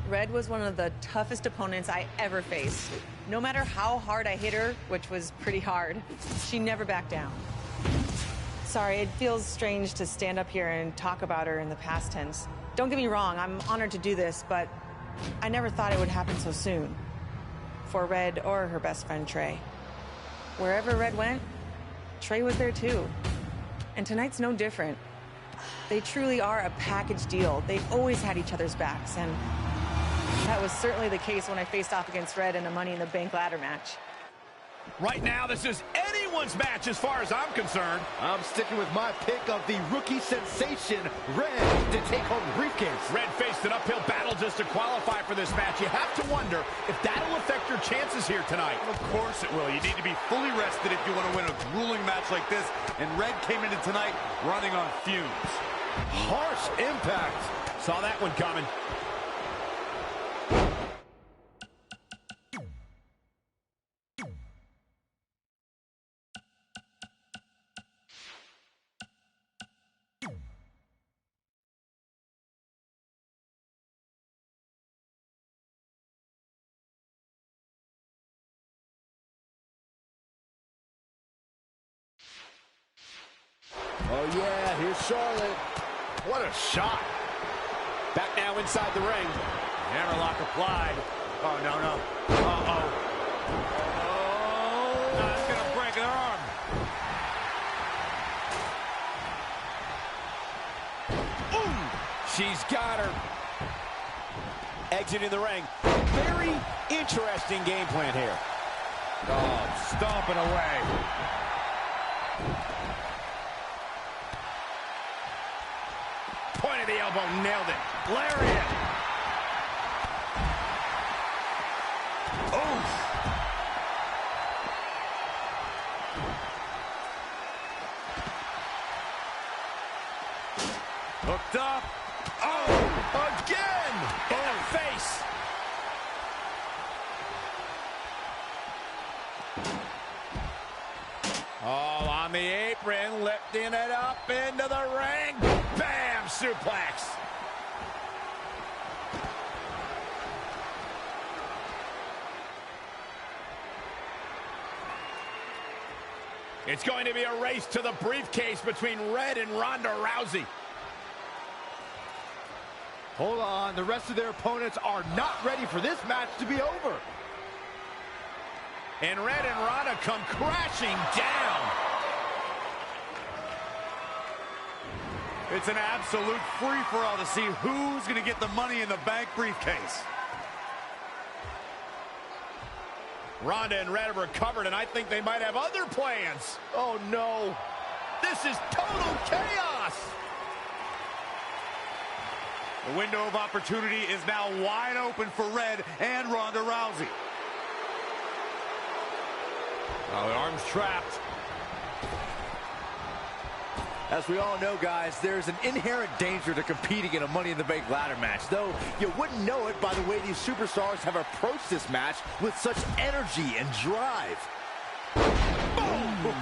Red was one of the toughest opponents I ever faced. No matter how hard I hit her, which was pretty hard, she never backed down. Sorry, it feels strange to stand up here and talk about her in the past tense. Don't get me wrong, I'm honored to do this, but I never thought it would happen so soon. For Red or her best friend, Trey. Wherever Red went, Trey was there too. And tonight's no different. They truly are a package deal. They've always had each other's backs, and that was certainly the case when I faced off against Red in a Money in the Bank ladder match. Right now, this is anyone's match as far as I'm concerned. I'm sticking with my pick of the rookie sensation, Red, to take home the briefcase. Red faced an uphill battle just to qualify for this match. You have to wonder if that'll affect your chances here tonight. Of course it will. You need to be fully rested if you want to win a grueling match like this. And Red came into tonight running on fumes. Harsh impact. Saw that one coming. Oh, yeah, here's Charlotte. What a shot. Back now inside the ring. Hammerlock applied. Oh, no, no. Uh-oh. Oh, that's going to break her arm. Ooh, she's got her. Exiting the ring. Very interesting game plan here. Oh, stomping away. Point of the elbow, nailed it. Lariat. Oof. Hooked up. Oh, again. In the face. Oh, on the apron, lifting it up into the ring. Bam, suplex. It's going to be a race to the briefcase between Red and Ronda Rousey. Hold on, the rest of their opponents are not ready for this match to be over. And Red and Ronda come crashing down. It's an absolute free-for-all to see who's going to get the Money in the Bank briefcase. Ronda and Red have recovered, and I think they might have other plans. Oh, no. This is total chaos. The window of opportunity is now wide open for Red and Ronda Rousey. Oh, the arm's trapped. As we all know, guys, there's an inherent danger to competing in a Money in the Bank ladder match, though you wouldn't know it by the way these superstars have approached this match with such energy and drive. Boom!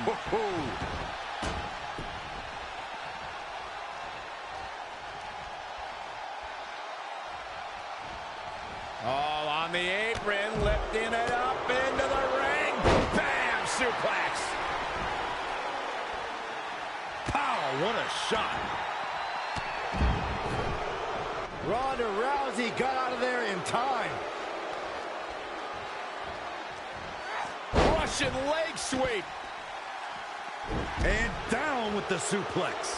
All on the apron, lifting it up into the ring. Bam! Suplex. Pow! What a shot. Ronda Rousey got out of there in time. Russian leg sweep. And down with the suplex.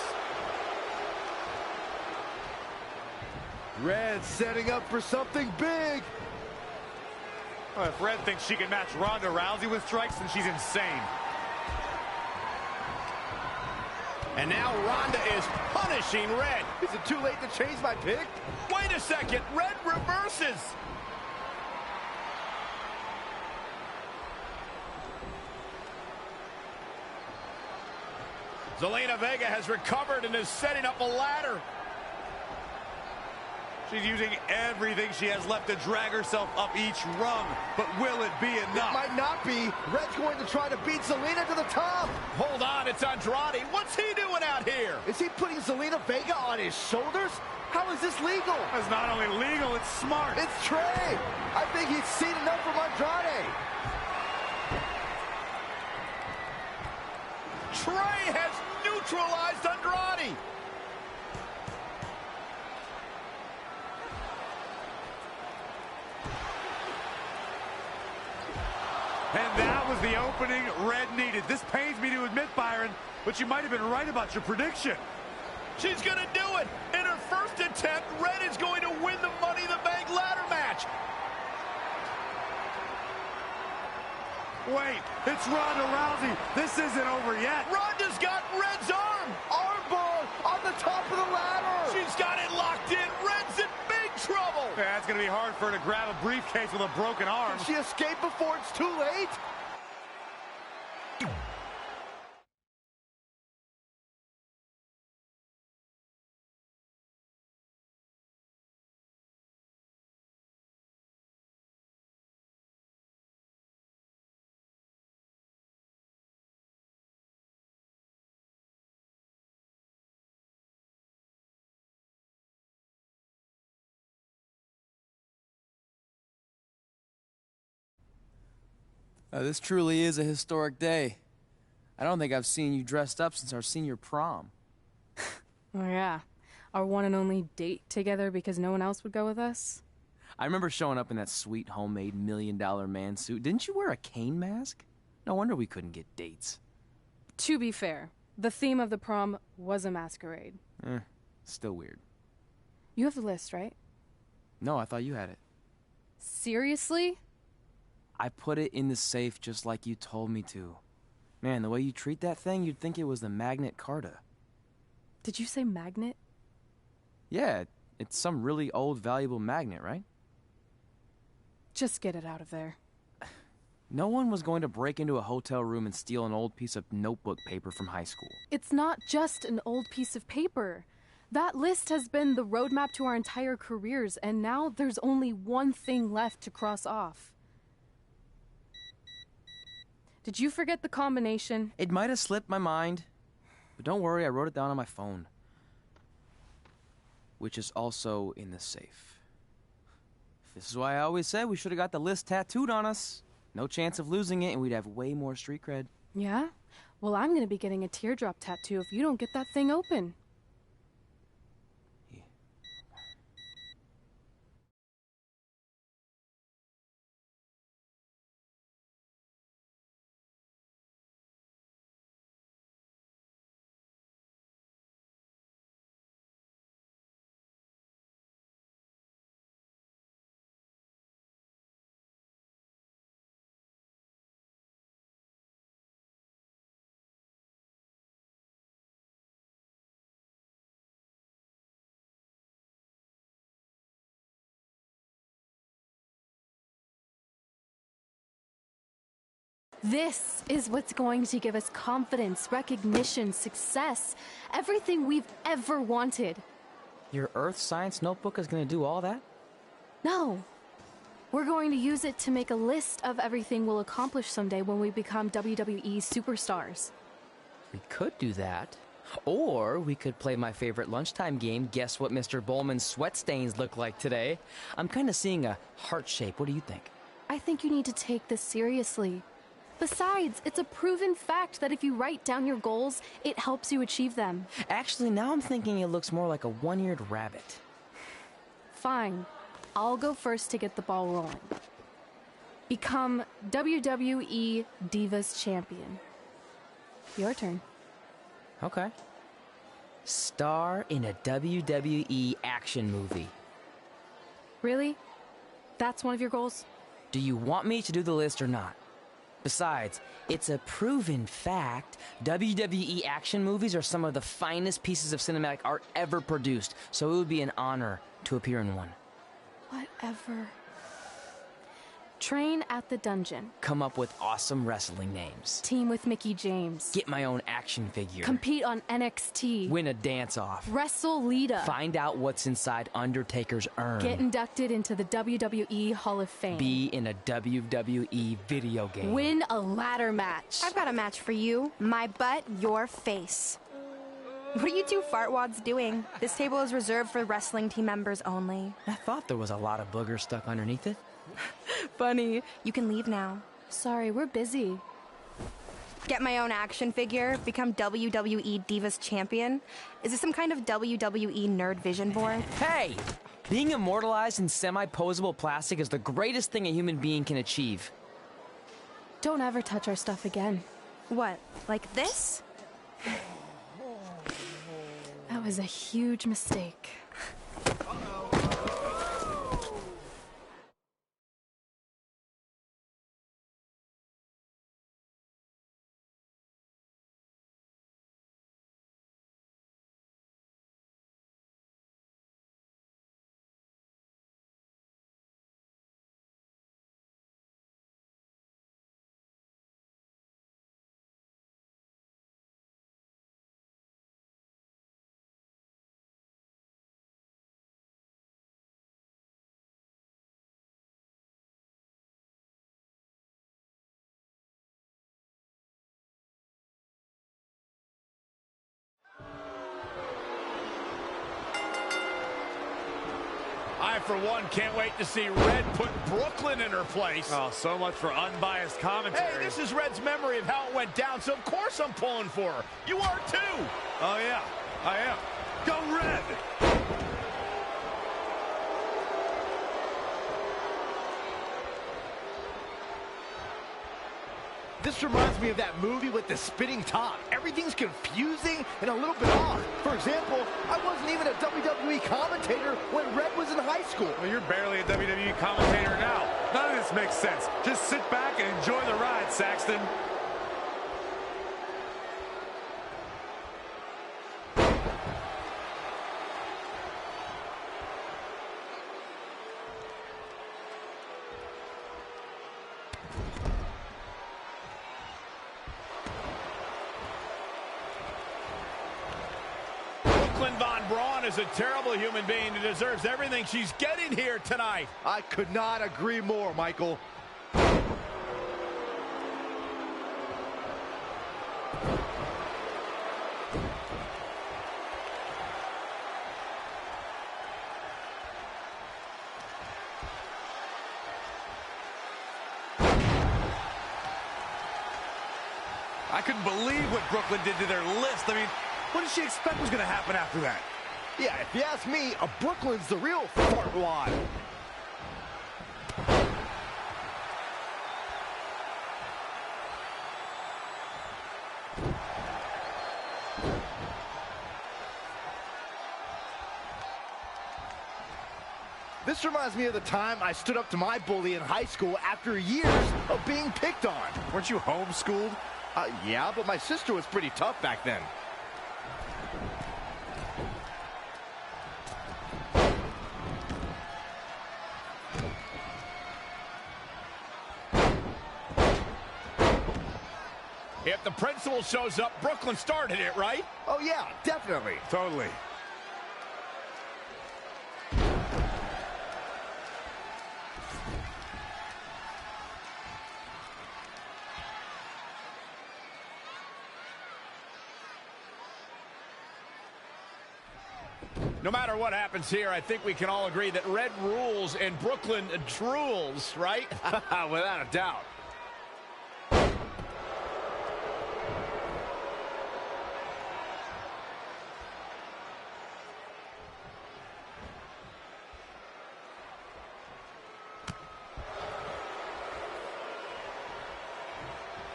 Red setting up for something big. Well, if Red thinks she can match Ronda Rousey with strikes, then she's insane. And now Ronda is punishing Red. Is it too late to change my pick? Wait a second. Red reverses. Zelina Vega has recovered and is setting up a ladder. She's using everything she has left to drag herself up each rung. But will it be enough? It might not be. Red's going to try to beat Zelina to the top. Hold on, it's Andrade. What's he doing out here? Is he putting Zelina Vega on his shoulders? How is this legal? It's not only legal, it's smart. It's Trey. I think he's seen enough from Andrade. Trey has neutralized Andrade. And that was the opening Red needed. This pains me to admit, Byron, but you might have been right about your prediction. She's going to do it. In her first attempt, Red is going to win the Money in the Bank ladder match. Wait, it's Ronda Rousey. This isn't over yet. Ronda's got Red's arm. Armbar on the top of the ladder. She's got it locked in. Red's in big trouble. Yeah, it's going to be hard for her to grab a briefcase with a broken arm. Can she escape before it's too late? This truly is a historic day. I don't think I've seen you dressed up since our senior prom. Oh yeah, our one and only date together because no one else would go with us? I remember showing up in that sweet homemade $1 million man suit. Didn't you wear a cane mask? No wonder we couldn't get dates. To be fair, the theme of the prom was a masquerade. Still weird. You have the list, right? No, I thought you had it. Seriously? I put it in the safe just like you told me to. Man, the way you treat that thing, you'd think it was the Magnet Carta. Did you say magnet? Yeah, it's some really old, valuable magnet, right? Just get it out of there. No one was going to break into a hotel room and steal an old piece of notebook paper from high school. It's not just an old piece of paper. That list has been the roadmap to our entire careers, and now there's only one thing left to cross off. Did you forget the combination? It might have slipped my mind, but don't worry, I wrote it down on my phone. Which is also in the safe. This is why I always said we should have got the list tattooed on us. No chance of losing it, and we'd have way more street cred. Yeah? Well, I'm gonna be getting a teardrop tattoo if you don't get that thing open. This is what's going to give us confidence, recognition, success, everything we've ever wanted. Your Earth Science notebook is going to do all that? No. We're going to use it to make a list of everything we'll accomplish someday when we become WWE superstars. We could do that. Or we could play my favorite lunchtime game, Guess What Mr. Bowman's Sweat Stains Look Like Today. I'm kind of seeing a heart shape. What do you think? I think you need to take this seriously. Besides, it's a proven fact that if you write down your goals, it helps you achieve them. Actually, now I'm thinking it looks more like a one-eared rabbit. Fine. I'll go first to get the ball rolling. Become WWE Divas Champion. Your turn. Okay. Star in a WWE action movie. Really? That's one of your goals? Do you want me to do the list or not? Besides, it's a proven fact, WWE action movies are some of the finest pieces of cinematic art ever produced, so it would be an honor to appear in one. Whatever. Train at the dungeon. Come up with awesome wrestling names. Team with Mickey James. Get my own action figure. Compete on NXT. Win a dance-off. Wrestle Lita. Find out what's inside Undertaker's urn. Get inducted into the WWE Hall of Fame. Be in a WWE video game. Win a ladder match. I've got a match for you. My butt, your face. What are you two fartwads doing? This table is reserved for wrestling team members only. I thought there was a lot of boogers stuck underneath it. Funny. You can leave now. Sorry, we're busy. Get my own action figure, become WWE Divas Champion. Is this some kind of WWE nerd vision board? Hey! Being immortalized in semi-posable plastic is the greatest thing a human being can achieve. Don't ever touch our stuff again. What, like this? That was a huge mistake. I, for one, can't wait to see Red put Brooklyn in her place. Oh, so much for unbiased commentary. Hey, this is Red's memory of how it went down, so of course I'm pulling for her. You are too. Oh, yeah, I am. Go Red! This reminds me of that movie with the spinning top. Everything's confusing and a little bit off. For example, I wasn't even a WWE commentator when Red was in high school. Well, you're barely a WWE commentator now. None of this makes sense. Just sit back and enjoy the ride, Saxton. Von Braun is a terrible human being who deserves everything she's getting here tonight. I could not agree more, Michael. I couldn't believe what Brooklyn did to their list. I mean, what did she expect was going to happen after that? Yeah, if you ask me, Brooklyn's the real fartwad. This reminds me of the time I stood up to my bully in high school after years of being picked on. Weren't you homeschooled? Yeah, but my sister was pretty tough back then. If the principal shows up, Brooklyn started it, right? Oh, yeah, definitely. Totally. No matter what happens here, I think we can all agree that Red rules and Brooklyn drools, right? Without a doubt.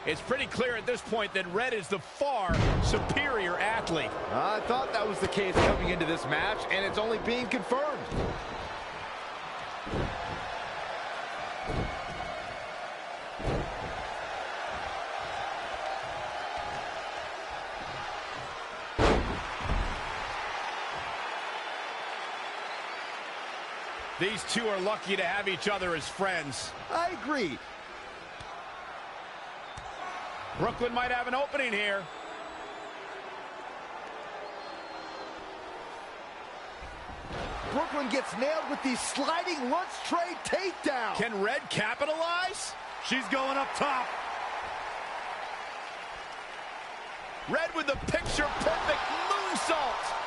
It's pretty clear at this point that Red is the far superior athlete. I thought that was the case coming into this match, and it's only being confirmed. These two are lucky to have each other as friends. I agree. Brooklyn might have an opening here. Brooklyn gets nailed with the sliding lunch tray takedown. Can Red capitalize? She's going up top. Red with the picture-perfect moonsault.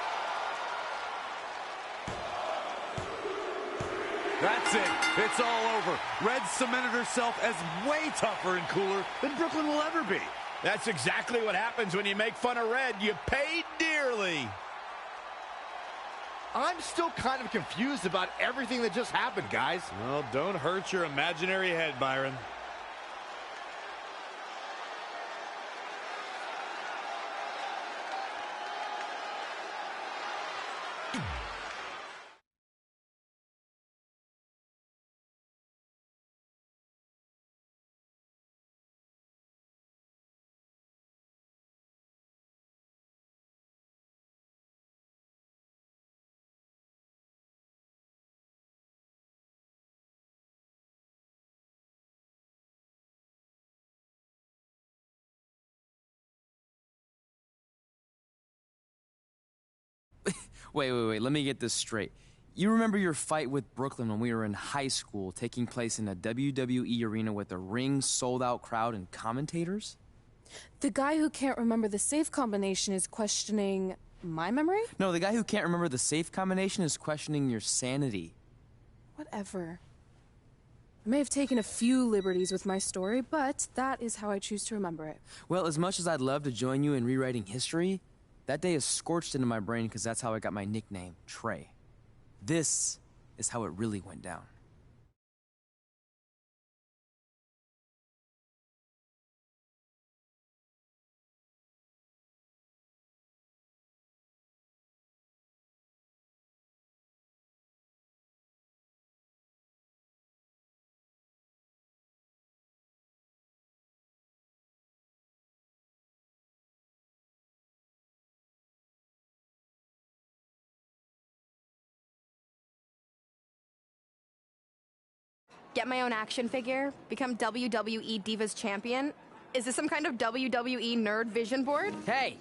That's it. It's all over. Red cemented herself as way tougher and cooler than Brooklyn will ever be. That's exactly what happens when you make fun of Red. You pay dearly. I'm still kind of confused about everything that just happened, guys. Well, don't hurt your imaginary head, Byron. Wait, let me get this straight. You remember your fight with Brooklyn when we were in high school, taking place in a WWE arena with a ring, sold-out crowd, and commentators? The guy who can't remember the safe combination is questioning my memory? No, the guy who can't remember the safe combination is questioning your sanity. Whatever. I may have taken a few liberties with my story, but that is how I choose to remember it. Well, as much as I'd love to join you in rewriting history, that day is scorched into my brain because that's how I got my nickname, Trey. This is how it really went down. Get my own action figure? Become WWE Divas Champion? Is this some kind of WWE nerd vision board? Hey!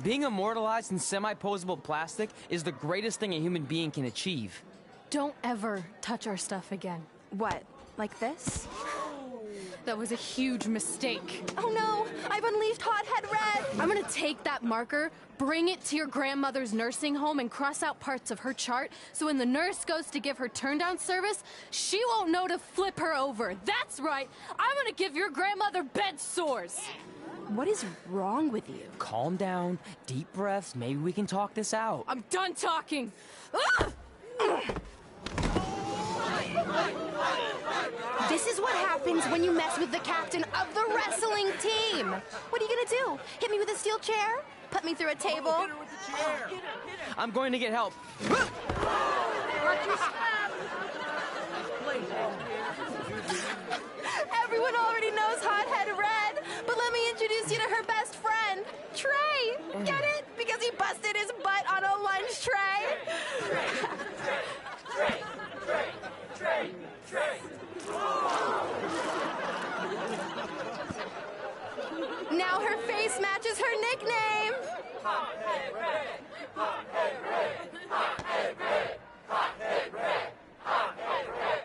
Being immortalized in semi-posable plastic is the greatest thing a human being can achieve. Don't ever touch our stuff again. What, like this? That was a huge mistake. Oh no, I've unleashed Hothead Red! I'm gonna take that marker, bring it to your grandmother's nursing home, and cross out parts of her chart so when the nurse goes to give her turn-down service, she won't know to flip her over. That's right! I'm gonna give your grandmother bed sores! What is wrong with you? Calm down, deep breaths, maybe we can talk this out. I'm done talking! Ah! This is what happens when you mess with the captain of the wrestling team! What are you gonna do? Hit me with a steel chair? Put me through a table? I'm going to get help. Everyone already knows Hothead Red, but let me introduce you to her best friend, Trey. Get it? Because he busted his butt on a lunch tray. Now her face matches her nickname. Hothead Red, Hothead Red, Hothead Red, Hothead Red, Hothead Red.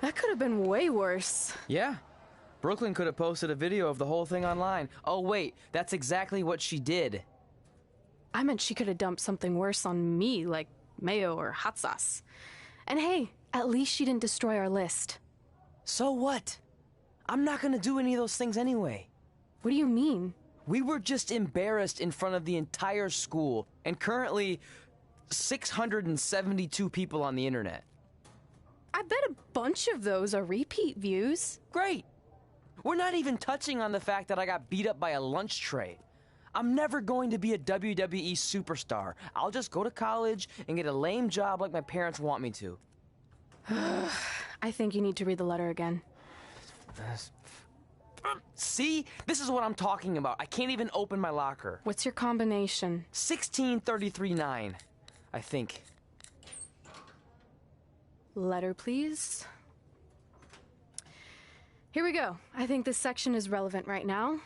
That could have been way worse. Yeah. Brooklyn could have posted a video of the whole thing online. Oh, wait, that's exactly what she did. I meant she could have dumped something worse on me, like mayo or hot sauce. And hey, at least she didn't destroy our list. So what? I'm not gonna do any of those things anyway. What do you mean? We were just embarrassed in front of the entire school, and currently, 672 people on the internet. I bet a bunch of those are repeat views. Great! We're not even touching on the fact that I got beat up by a lunch tray. I'm never going to be a WWE superstar. I'll just go to college and get a lame job like my parents want me to. I think you need to read the letter again. See? This is what I'm talking about. I can't even open my locker. What's your combination? 1633-9, I think. Letter, please. Here we go. I think this section is relevant right now.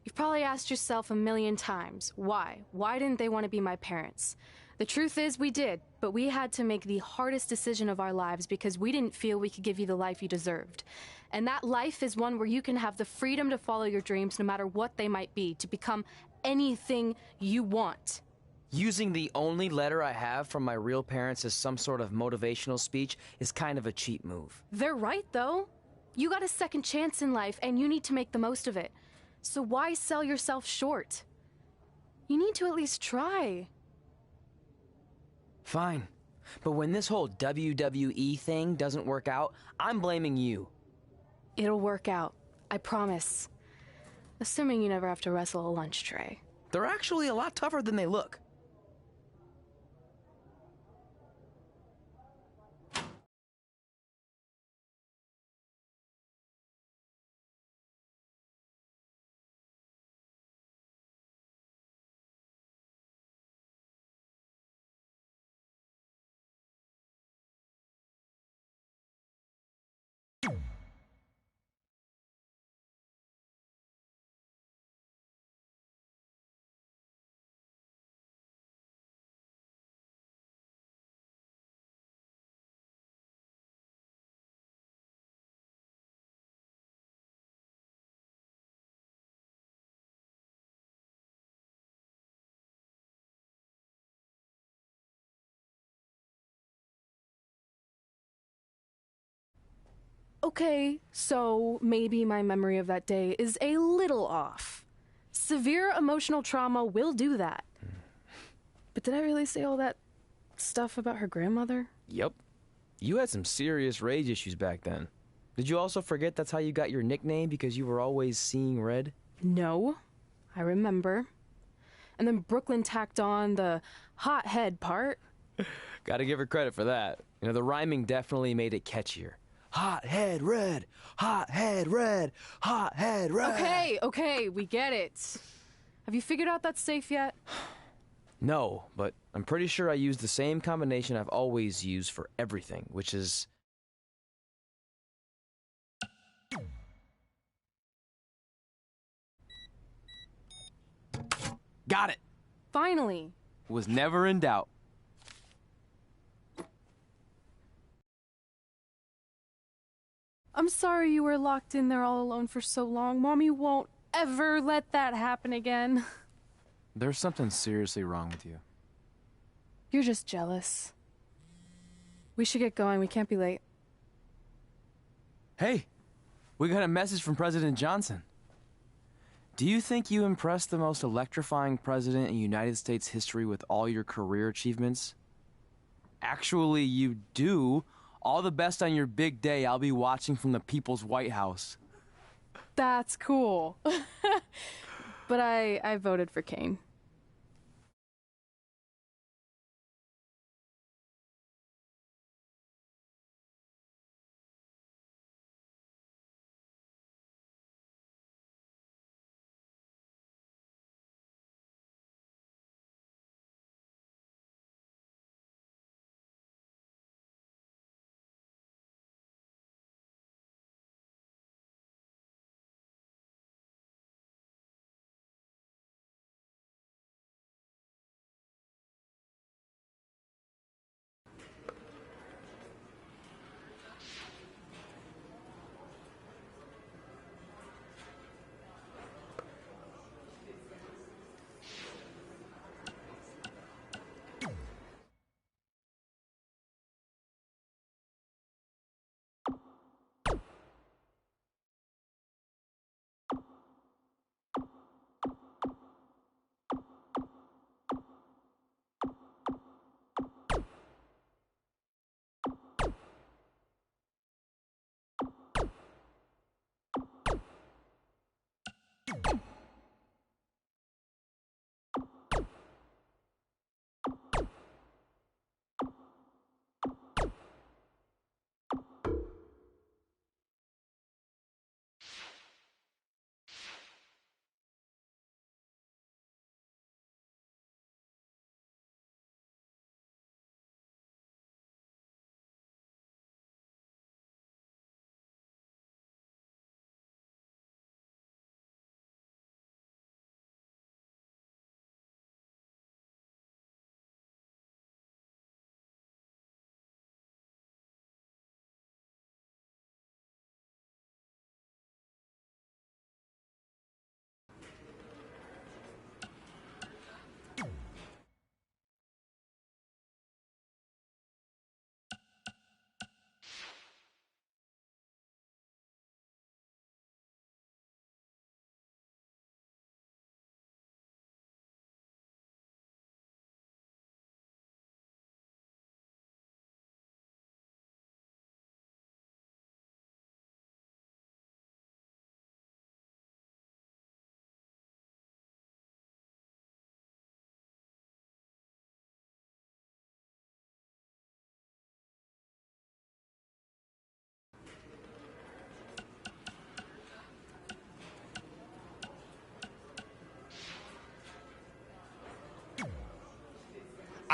You've probably asked yourself a million times, why? Why didn't they want to be my parents? The truth is we did, but we had to make the hardest decision of our lives because we didn't feel we could give you the life you deserved. And that life is one where you can have the freedom to follow your dreams no matter what they might be, to become anything you want. Using the only letter I have from my real parents as some sort of motivational speech is kind of a cheap move. They're right, though. You got a second chance in life, and you need to make the most of it. So why sell yourself short? You need to at least try. Fine. But when this whole WWE thing doesn't work out, I'm blaming you. It'll work out. I promise. Assuming you never have to wrestle a lunch tray. They're actually a lot tougher than they look. Okay, so maybe my memory of that day is a little off. Severe emotional trauma will do that. But did I really say all that stuff about her grandmother? Yep. You had some serious rage issues back then. Did you also forget that's how you got your nickname because you were always seeing red? No, I remember. And then Brooklyn tacked on the hot head part. Gotta give her credit for that. You know, the rhyming definitely made it catchier. Hot head red, hot head red, hot head red. Okay, we get it. Have you figured out that safe yet? No, but I'm pretty sure I used the same combination I've always used for everything, which is... Got it! Finally. Was never in doubt. I'm sorry you were locked in there all alone for so long. Mommy won't ever let that happen again. There's something seriously wrong with you. You're just jealous. We should get going. We can't be late. Hey, we got a message from President Johnson. Do you think you impressed the most electrifying president in United States history with all your career achievements? Actually, you do. All the best on your big day. I'll be watching from the People's White House. That's cool. But I voted for Kane.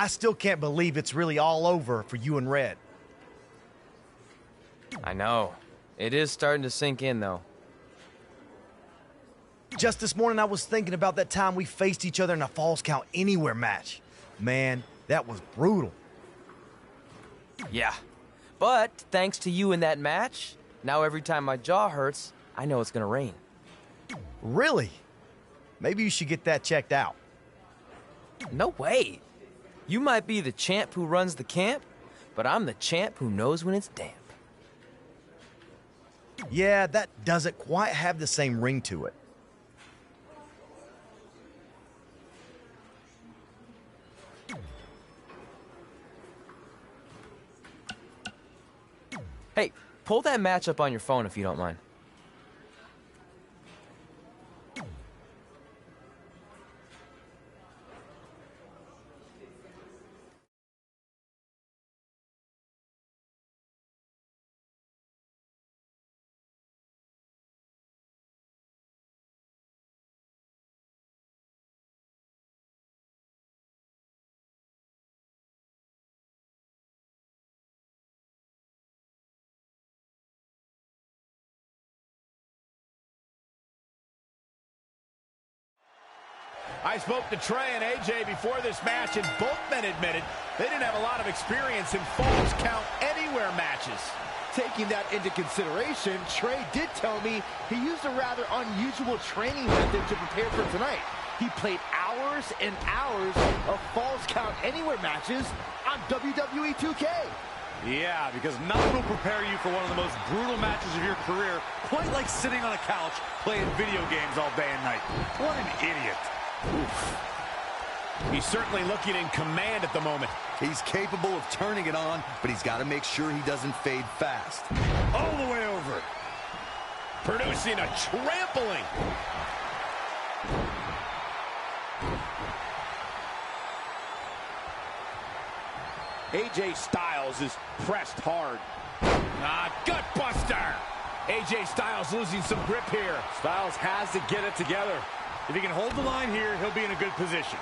I still can't believe it's really all over for you and Red. I know. It is starting to sink in, though. Just this morning, I was thinking about that time we faced each other in a Falls Count Anywhere match. Man, that was brutal. Yeah. But thanks to you in that match, now every time my jaw hurts, I know it's gonna rain. Really? Maybe you should get that checked out. No way. You might be the champ who runs the camp, but I'm the champ who knows when it's damp. Yeah, that doesn't quite have the same ring to it. Hey, pull that match up on your phone if you don't mind. I spoke to Trey and AJ before this match, and both men admitted they didn't have a lot of experience in Falls Count Anywhere matches. Taking that into consideration, Trey did tell me he used a rather unusual training method to prepare for tonight. He played hours and hours of Falls Count Anywhere matches on WWE 2K. Yeah, because nothing will prepare you for one of the most brutal matches of your career, quite like sitting on a couch playing video games all day and night. What an idiot. Oof. He's certainly looking in command at the moment. He's capable of turning it on, but he's got to make sure he doesn't fade fast. All the way over. Producing a trampling. AJ Styles is pressed hard. Gut buster. AJ Styles losing some grip here. Styles has to get it together. If he can hold the line here, he'll be in a good position.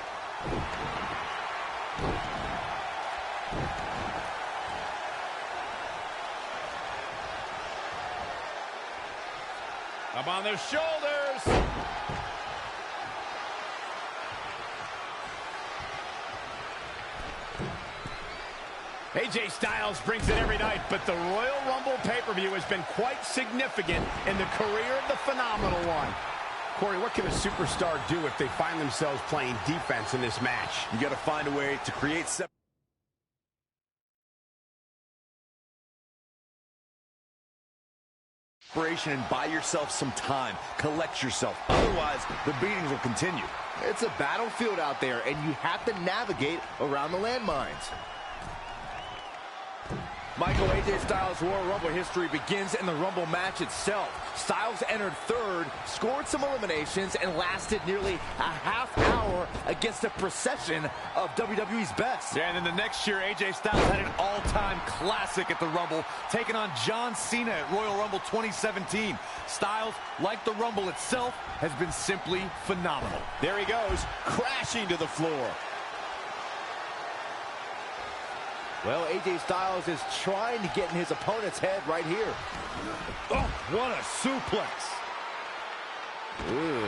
Up on their shoulders. AJ Styles brings it every night, but the Royal Rumble pay-per-view has been quite significant in the career of the phenomenal one. Corey, what can a superstar do if they find themselves playing defense in this match? You got to find a way to create separation and buy yourself some time. Collect yourself. Otherwise, the beatings will continue. It's a battlefield out there, and you have to navigate around the landmines. Michael, AJ Styles' Royal Rumble history begins in the Rumble match itself. Styles entered third, scored some eliminations, and lasted nearly a half hour against a procession of WWE's best. Yeah, and then the next year, AJ Styles had an all-time classic at the Rumble, taking on John Cena at Royal Rumble 2017. Styles, like the Rumble itself, has been simply phenomenal. There he goes, crashing to the floor. Well, AJ Styles is trying to get in his opponent's head right here. Oh, what a suplex. Ooh.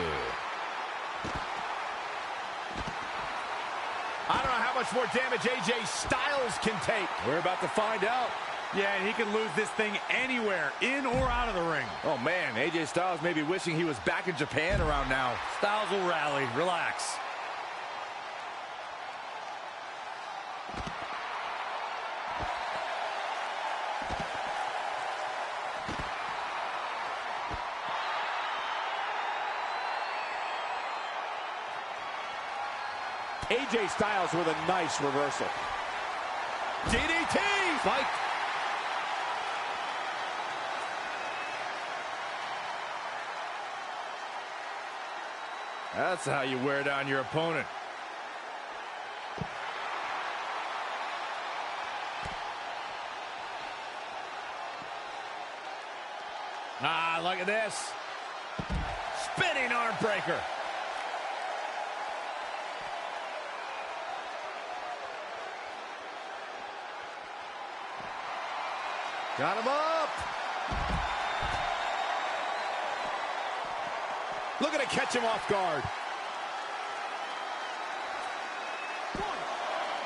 I don't know how much more damage AJ Styles can take. We're about to find out. Yeah, and he can lose this thing anywhere, in or out of the ring. Oh, man, AJ Styles may be wishing he was back in Japan around now. Styles will rally. Relax. AJ Styles with a nice reversal. DDT! Fight. That's how you wear down your opponent. Ah, look at this. Spinning arm breaker. Got him up. Looking to catch him off guard.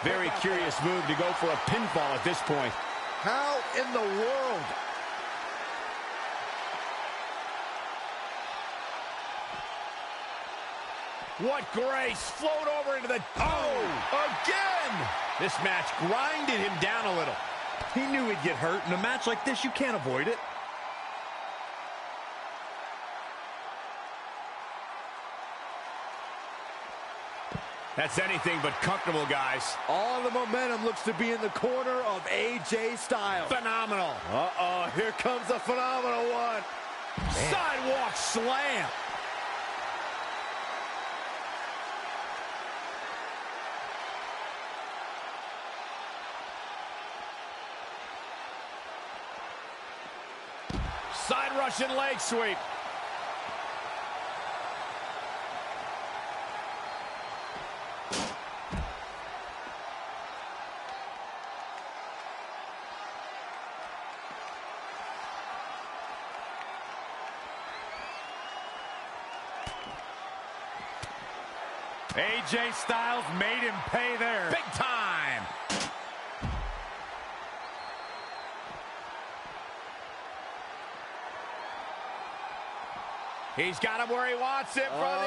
Very curious move to go for a pinfall at this point. How in the world? What grace. Float over into the... Oh, again! This match grinded him down a little. He knew he'd get hurt. In a match like this, you can't avoid it. That's anything but comfortable, guys. All the momentum looks to be in the corner of AJ Styles. Phenomenal. Uh-oh, here comes a phenomenal one. Man. Sidewalk slam. Side Russian leg sweep. AJ Styles made him pay there. Big time. He's got him where he wants it, brother.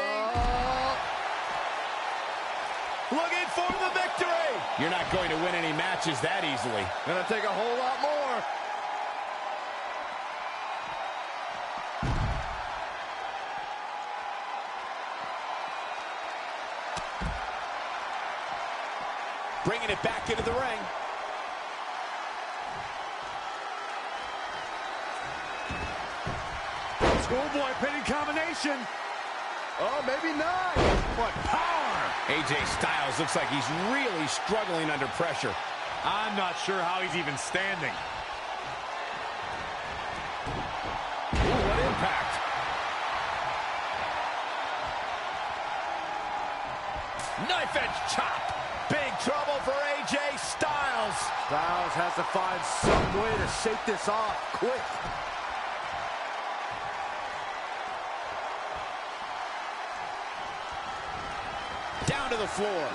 Looking for the victory. You're not going to win any matches that easily. Gonna take a whole lot more. Bringing it back into the ring. Schoolboy pinning combination. Oh, maybe not. What power. AJ Styles looks like he's really struggling under pressure. I'm not sure how he's even standing. Ooh, what impact. Knife edge chop. Big trouble for AJ Styles. Styles has to find some way to shake this off quick. Down to the floor.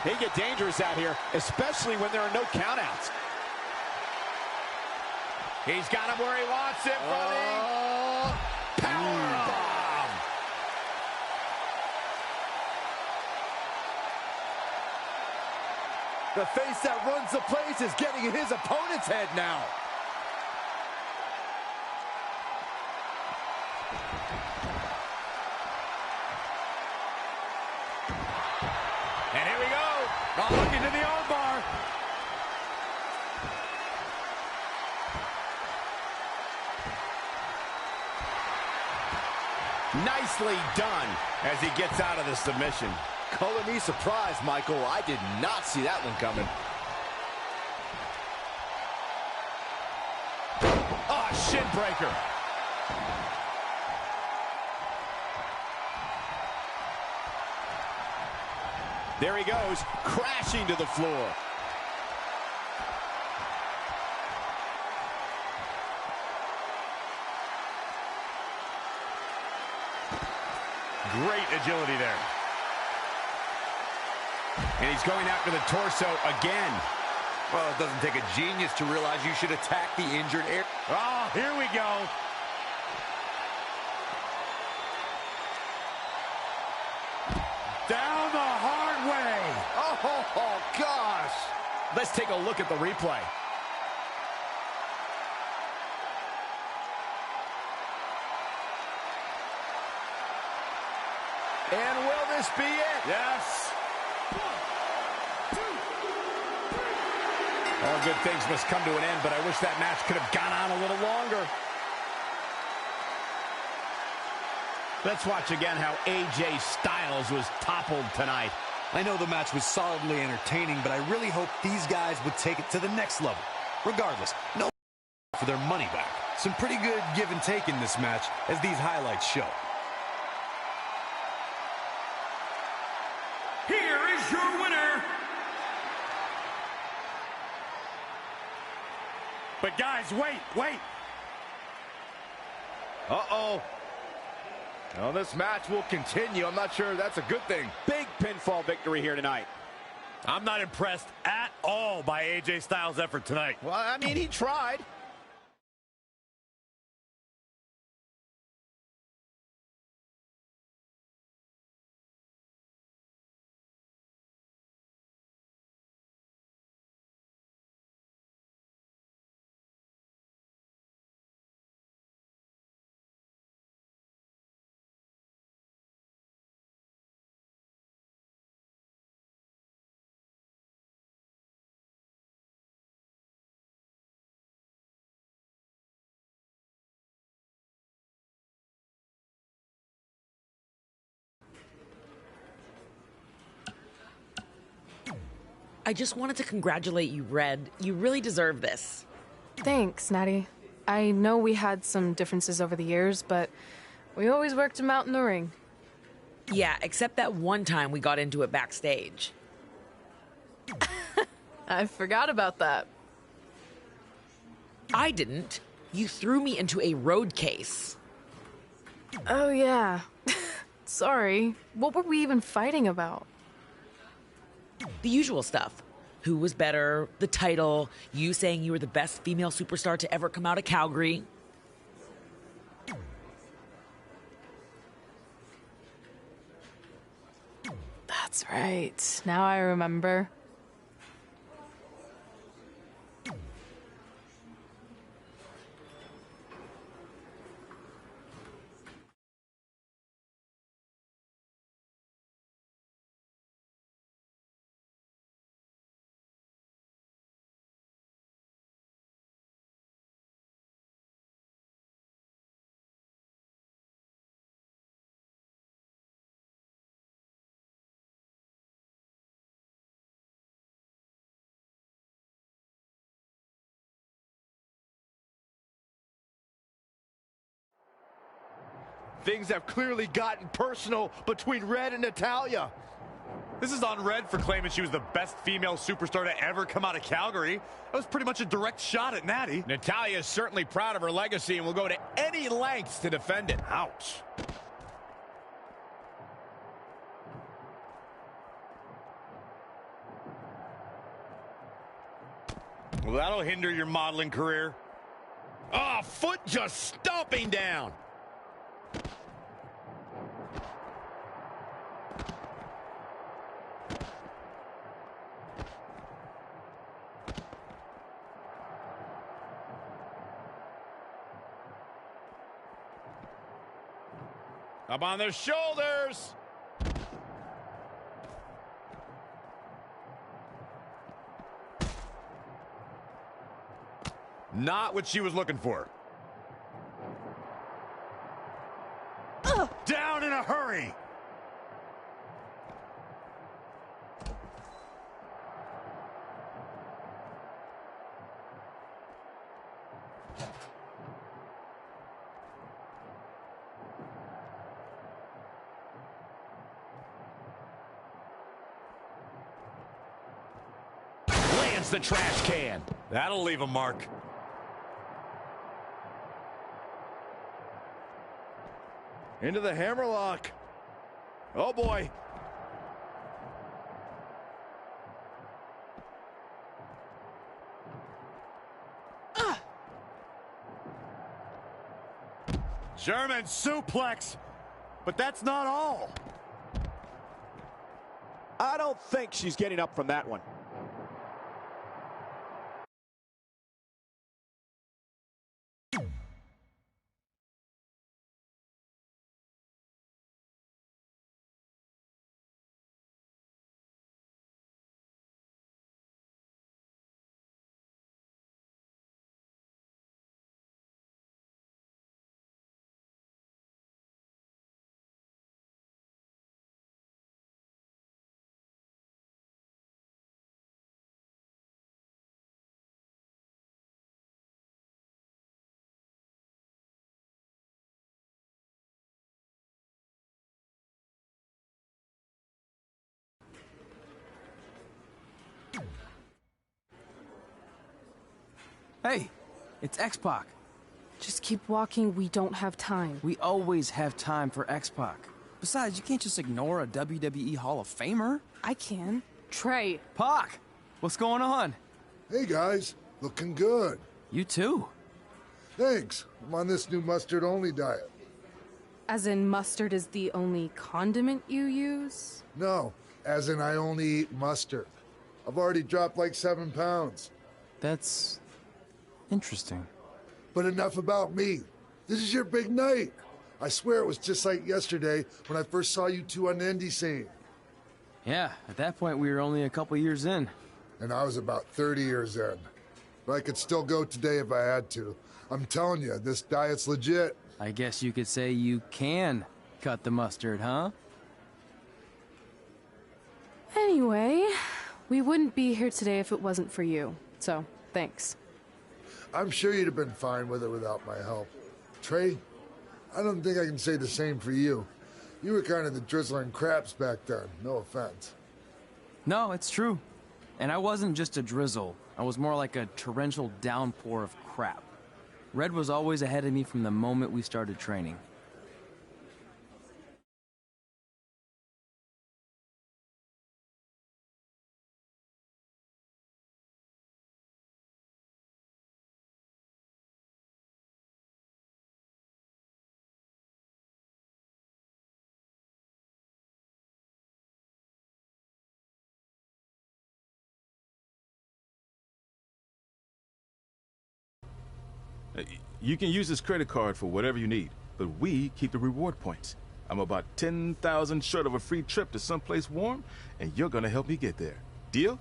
They get dangerous out here, especially when there are no countouts. He's got him where he wants it, buddy. Powerbomb. The face that runs the place is getting in his opponent's head now. Nicely done as he gets out of the submission. Color me surprised, Michael. I did not see that one coming. Oh, shin breaker. There he goes, crashing to the floor. Great agility there. And he's going after the torso again. Well, it doesn't take a genius to realize you should attack the injured air. Oh, here we go. Down the hard way. Oh, gosh. Let's take a look at the replay. And will this be it? Yes. All good things must come to an end, but I wish that match could have gone on a little longer. Let's watch again how AJ Styles was toppled tonight. I know the match was solidly entertaining, but I really hope these guys would take it to the next level. Regardless, no for their money back. Some pretty good give and take in this match, as these highlights show. Here is your winner. But guys, wait. Uh-oh. Well, this match will continue. I'm not sure that's a good thing. Big pinfall victory here tonight. I'm not impressed at all by AJ Styles' effort tonight. Well, I mean, he tried. I just wanted to congratulate you, Red. You really deserve this. Thanks, Natty. I know we had some differences over the years, but we always worked them out in the ring. Yeah, except that one time we got into it backstage. I forgot about that. I didn't. You threw me into a road case. Oh, yeah. Sorry. What were we even fighting about? The usual stuff. Who was better, the title, you saying you were the best female superstar to ever come out of Calgary. That's right. Now I remember. Things have clearly gotten personal between Red and Natalya. This is on Red for claiming she was the best female superstar to ever come out of Calgary. That was pretty much a direct shot at Natty. Natalya is certainly proud of her legacy and will go to any lengths to defend it. Ouch. Well, that'll hinder your modeling career. Oh, foot just stomping down. Up on their shoulders. Not what she was looking for. a hurry. Lands the trash can. That'll leave a mark. Into the hammerlock. Oh, boy. German suplex. But that's not all. I don't think she's getting up from that one. Hey, it's X-Pac. Just keep walking, we don't have time. We always have time for X-Pac. Besides, you can't just ignore a WWE Hall of Famer. I can. Trey. Pac, what's going on? Hey guys, looking good. You too. Thanks. I'm on this new mustard-only diet. As in mustard is the only condiment you use? No, as in I only eat mustard. I've already dropped like 7 pounds. That's interesting. But enough about me. This is your big night. I swear it was just like yesterday when I first saw you two on the indie scene. Yeah, at that point we were only a couple years in. And I was about 30 years in. But I could still go today if I had to. I'm telling you, this diet's legit. I guess you could say you can cut the mustard, huh? Anyway, we wouldn't be here today if it wasn't for you. So, thanks. I'm sure you'd have been fine with it without my help. Trey, I don't think I can say the same for you. You were kind of the drizzling craps back then, no offense. No, it's true. And I wasn't just a drizzle. I was more like a torrential downpour of crap. Red was always ahead of me from the moment we started training. You can use this credit card for whatever you need, but we keep the reward points. I'm about 10,000 short of a free trip to someplace warm, and you're gonna help me get there. Deal?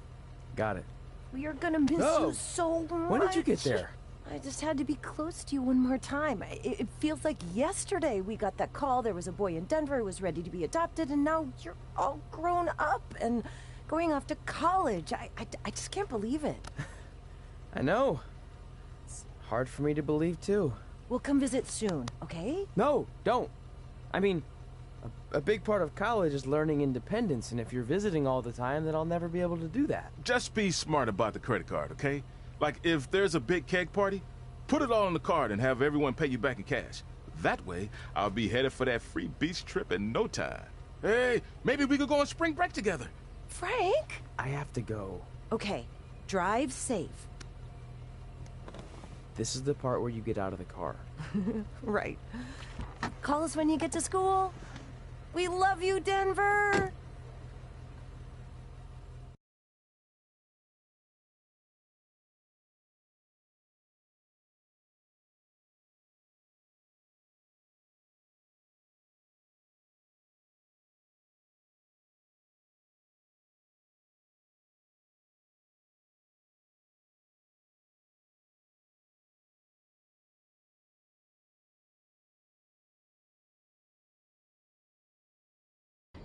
Got it. We are gonna miss you so much. When did you get there? I just had to be close to you one more time. It feels like yesterday we got that call. There was a boy in Denver who was ready to be adopted, and now you're all grown up and going off to college. I just can't believe it. I know. It's hard for me to believe, too. We'll come visit soon, okay? No, don't. I mean, a big part of college is learning independence, and if you're visiting all the time, then I'll never be able to do that. Just be smart about the credit card, okay? Like, if there's a big keg party, put it all on the card and have everyone pay you back in cash. That way, I'll be headed for that free beach trip in no time. Hey, maybe we could go on spring break together. Frank? I have to go. Okay, drive safe. This is the part where you get out of the car. Right. Call us when you get to school. We love you, Denver!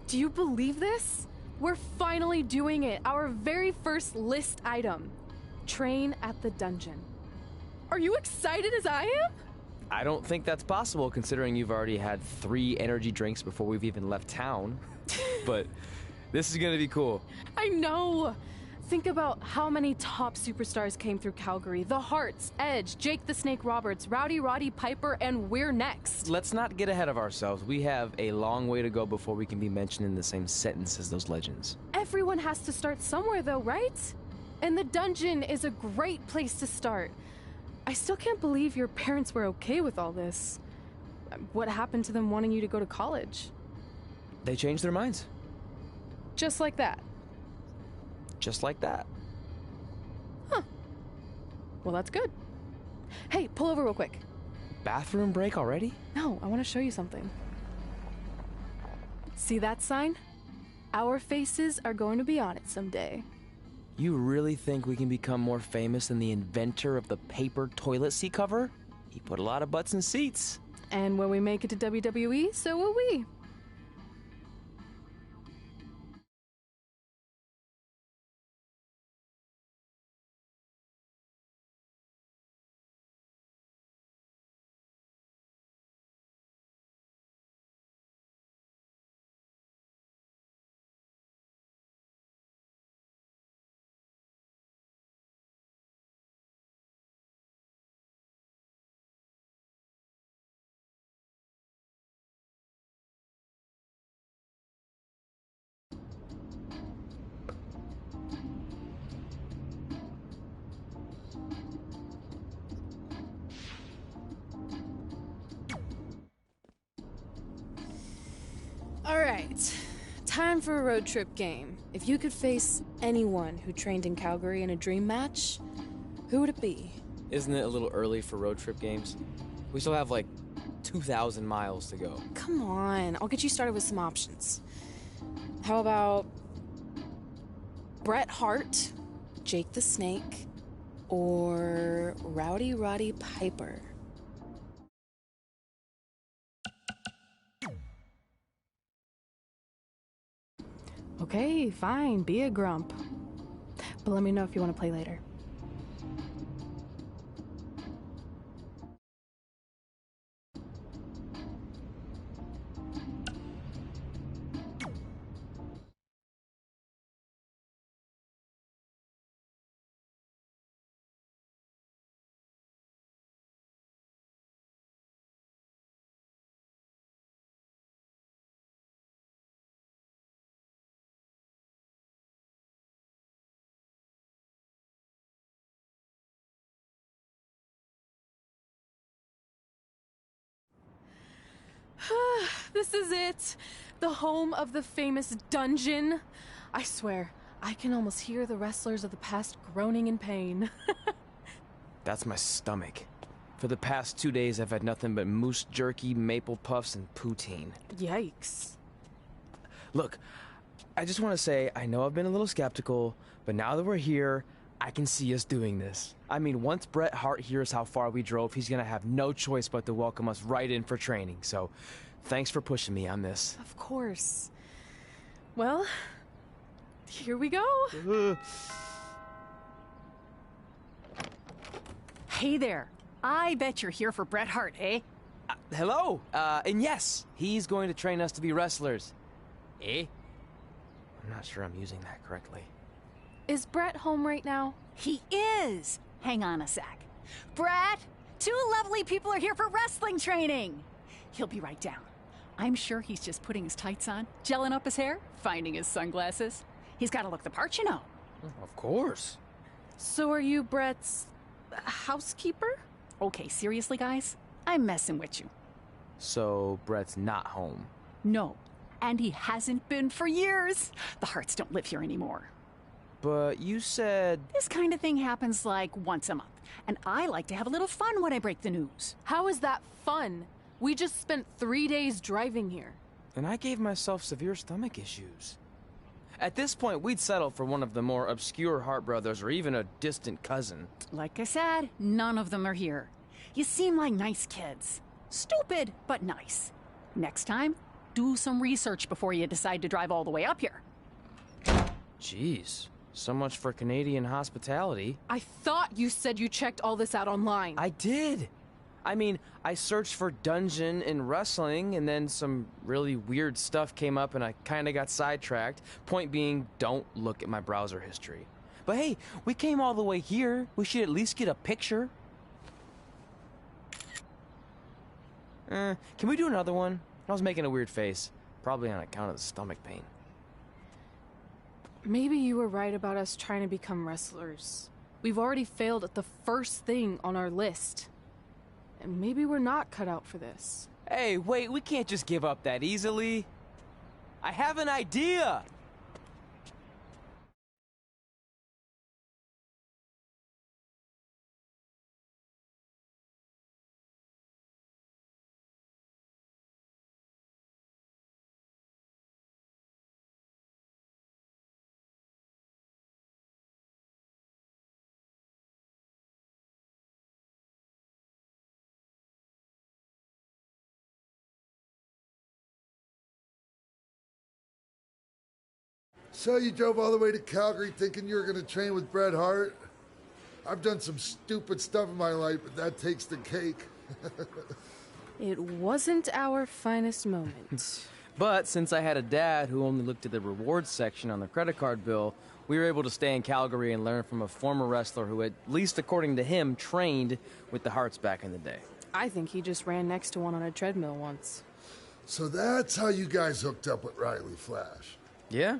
Do you believe this? We're finally doing it. Our very first list item. Train at the dungeon. Are you excited as I am? I don't think that's possible considering you've already had 3 energy drinks before we've even left town. But this is gonna be cool. I know. Think about how many top superstars came through Calgary. The Hearts, Edge, Jake the Snake Roberts, Rowdy Roddy Piper, and we're next. Let's not get ahead of ourselves. We have a long way to go before we can be mentioned in the same sentence as those legends. Everyone has to start somewhere though, right? And the dungeon is a great place to start. I still can't believe your parents were okay with all this. What happened to them wanting you to go to college? They changed their minds. Just like that. Just like that. Huh. Well, that's good. Hey, pull over real quick. Bathroom break already? No, I want to show you something. See that sign? Our faces are going to be on it someday. You really think we can become more famous than the inventor of the paper toilet seat cover? He put a lot of butts in seats. And when we make it to WWE, so will we. All right, time for a road trip game. If you could face anyone who trained in Calgary in a dream match, who would it be? Isn't it a little early for road trip games? We still have like 2,000 miles to go. Come on, I'll get you started with some options. How about Bret Hart, Jake the Snake, or Rowdy Roddy Piper? Okay, fine, be a grump. But let me know if you want to play later. This is it. The home of the famous dungeon. I swear, I can almost hear the wrestlers of the past groaning in pain. That's my stomach. For the past 2 days, I've had nothing but moose jerky, maple puffs, and poutine. Yikes. Look, I just want to say, I know I've been a little skeptical, but now that we're here, I can see us doing this. I mean, once Bret Hart hears how far we drove, he's gonna have no choice but to welcome us right in for training. So, thanks for pushing me on this. Of course. Well, here we go. Hey there. I bet you're here for Bret Hart, eh? Hello. And yes, he's going to train us to be wrestlers. Eh? I'm not sure I'm using that correctly. Is Bret home right now? He is. Hang on a sec. Bret, 2 lovely people are here for wrestling training. He'll be right down. I'm sure he's just putting his tights on, gelling up his hair, finding his sunglasses. He's got to look the part, you know. Of course. So are you Bret's housekeeper? Okay, seriously, guys? I'm messing with you. So Bret's not home? No, and he hasn't been for years. The Harts don't live here anymore. But you said... This kind of thing happens like once a month, and I like to have a little fun when I break the news. How is that fun? We just spent 3 days driving here. And I gave myself severe stomach issues. At this point, we'd settle for one of the more obscure Hart brothers or even a distant cousin. Like I said, none of them are here. You seem like nice kids. Stupid, but nice. Next time, Do some research before you decide to drive all the way up here. Jeez, so much for Canadian hospitality. I thought you said you checked all this out online. I did. I mean, I searched for dungeon in wrestling, and then some really weird stuff came up, and I kind of got sidetracked. Point being, don't look at my browser history. But hey, we came all the way here. We should at least get a picture. Can we do another one? I was making a weird face, probably on account of the stomach pain. Maybe you were right about us trying to become wrestlers. We've already failed at the first thing on our list. And maybe we're not cut out for this. Hey, wait, we can't just give up that easily. I have an idea! So you drove all the way to Calgary thinking you were going to train with Bret Hart? I've done some stupid stuff in my life, but that takes the cake. It wasn't our finest moment. But since I had a dad who only looked at the rewards section on the credit card bill, we were able to stay in Calgary and learn from a former wrestler who, at least according to him, trained with the Harts back in the day. I think he just ran next to one on a treadmill once. So that's how you guys hooked up with Riley Flash. Yeah.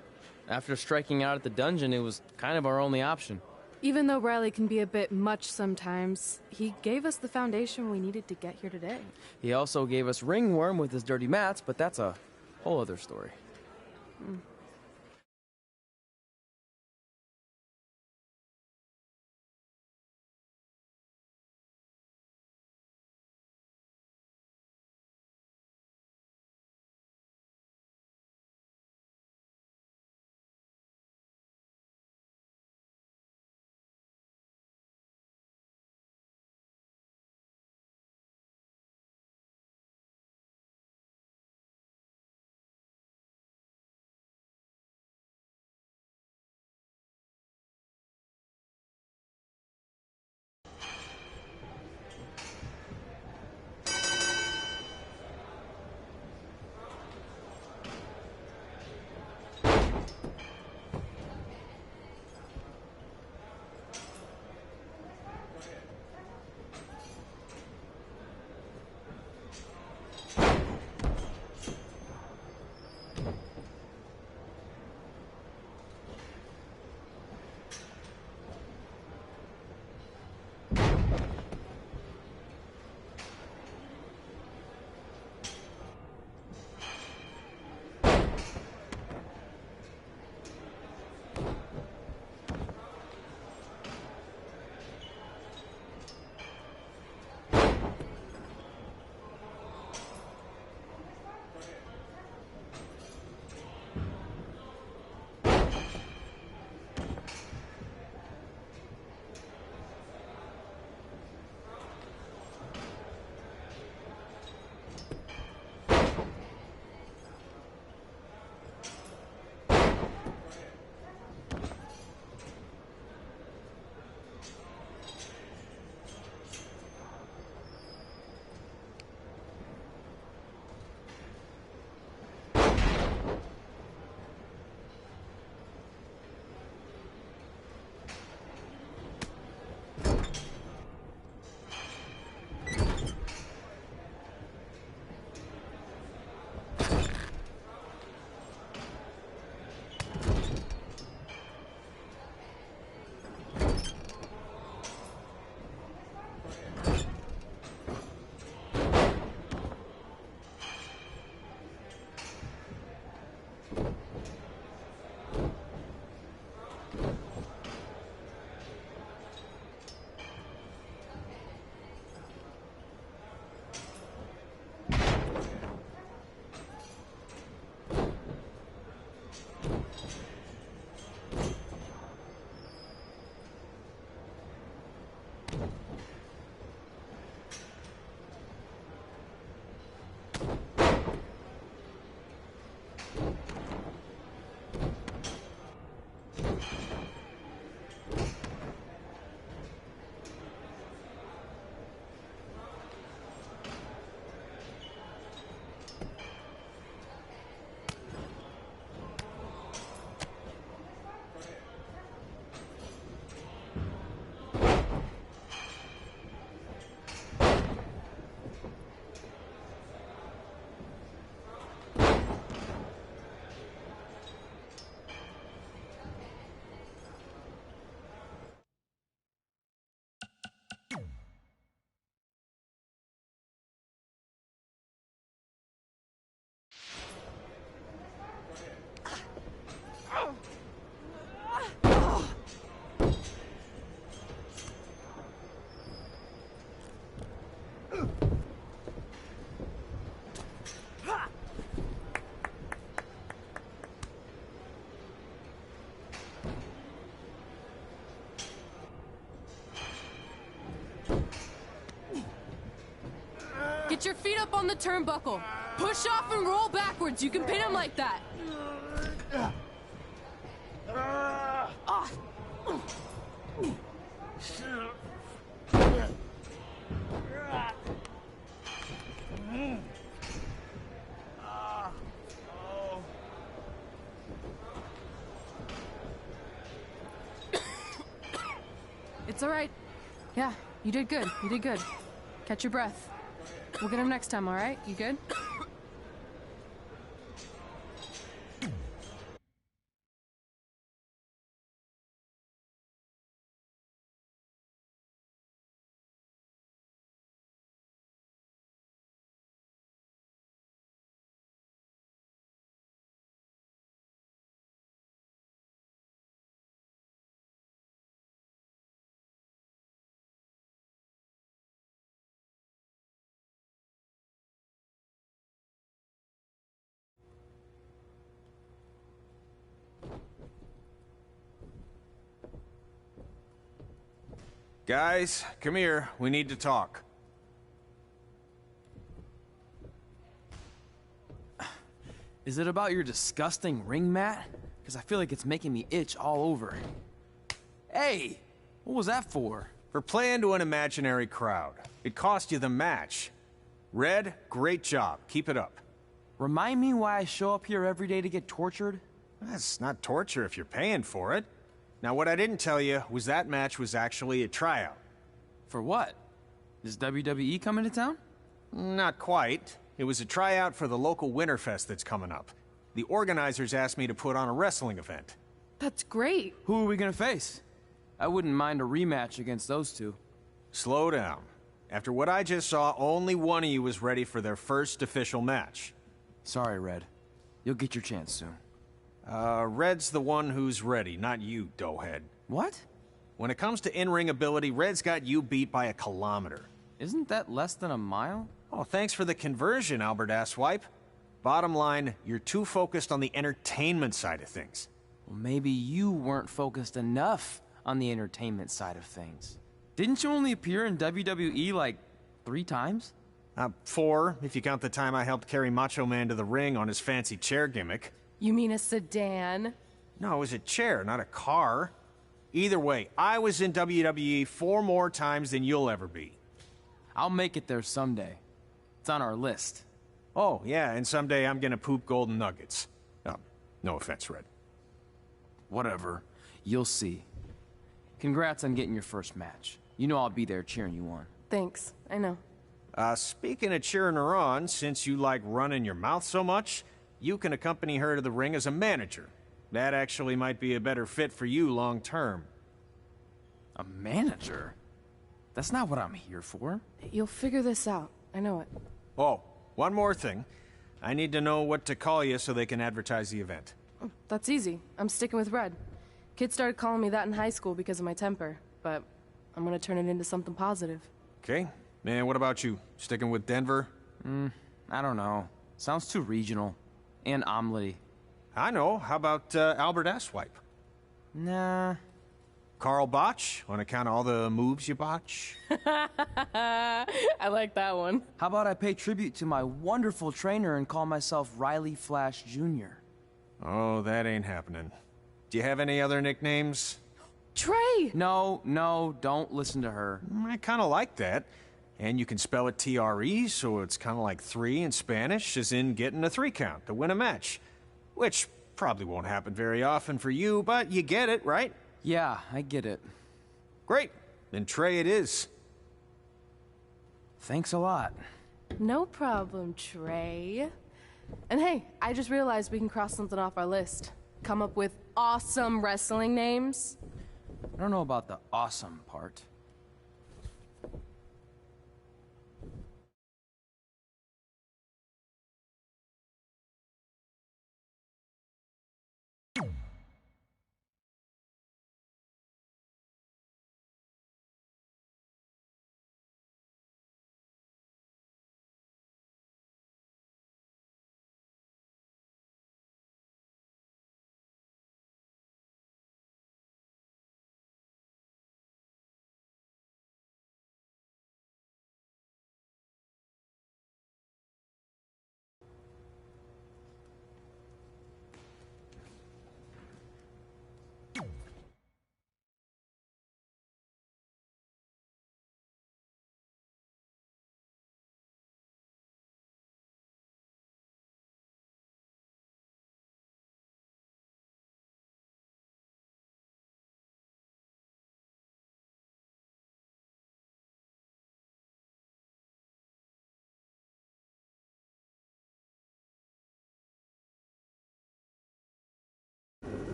After striking out at the dungeon, it was kind of our only option. Even though Riley can be a bit much sometimes, he gave us the foundation we needed to get here today. He also gave us Ringworm with his dirty mats, but that's a whole other story. Get your feet up on the turnbuckle. Push off and roll backwards. You can pin him like that. It's all right. Yeah, you did good. You did good. Catch your breath. We'll get him next time, all right? You good? Guys, come here. We need to talk. Is it about your disgusting ring mat? Because I feel like it's making me itch all over. Hey! What was that for? For playing to an imaginary crowd. It cost you the match. Red, great job. Keep it up. Remind me why I show up here every day to get tortured? That's not torture if you're paying for it. Now, what I didn't tell you was that match was actually a tryout. For what? Is WWE coming to town? Not quite. It was a tryout for the local Winterfest that's coming up. The organizers asked me to put on a wrestling event. That's great. Who are we gonna face? I wouldn't mind a rematch against those two. Slow down. After what I just saw, only one of you was ready for their first official match. Sorry, Red. You'll get your chance soon. Red's the one who's ready, not you, doughhead. What? When it comes to in-ring ability, Red's got you beat by a kilometer. Isn't that less than a mile? Oh, thanks for the conversion, Albert Asswipe. Bottom line, you're too focused on the entertainment side of things. Well, maybe you weren't focused enough on the entertainment side of things. Didn't you only appear in WWE like 3 times? 4, if you count the time I helped carry Macho Man to the ring on his fancy chair gimmick. You mean a sedan? No, it was a chair, not a car. Either way, I was in WWE 4 more times than you'll ever be. I'll make it there someday. It's on our list. Oh, yeah, and someday I'm gonna poop golden nuggets. Oh, no offense, Red. Whatever. You'll see. Congrats on getting your first match. You know I'll be there cheering you on. Thanks. I know. Speaking of cheering her on, since you like running your mouth so much, you can accompany her to the ring as a manager. That actually might be a better fit for you long term. A manager? That's not what I'm here for. You'll figure this out. I know it. Oh, one more thing. I need to know what to call you so they can advertise the event. Oh, that's easy. I'm sticking with Red. Kids started calling me that in high school because of my temper, but I'm gonna turn it into something positive. Okay. And what about you? Sticking with Denver? I don't know. Sounds too regional. And omelette-y. I know. How about Albert Asswipe? Nah. Carl Botch, on account of all the moves you botch? I like that one. How about I pay tribute to my wonderful trainer and call myself Riley Flash Jr.? Oh, that ain't happening. Do you have any other nicknames? Trey! No, don't listen to her. I kind of like that. And you can spell it T-R-E, so it's kind of like 3 in Spanish, as in getting a 3 count to win a match. Which probably won't happen very often for you, but you get it, right? Yeah, I get it. Great. Then Trey it is. Thanks a lot. No problem, Trey. And hey, I just realized we can cross something off our list. Come up with awesome wrestling names. I don't know about the awesome part.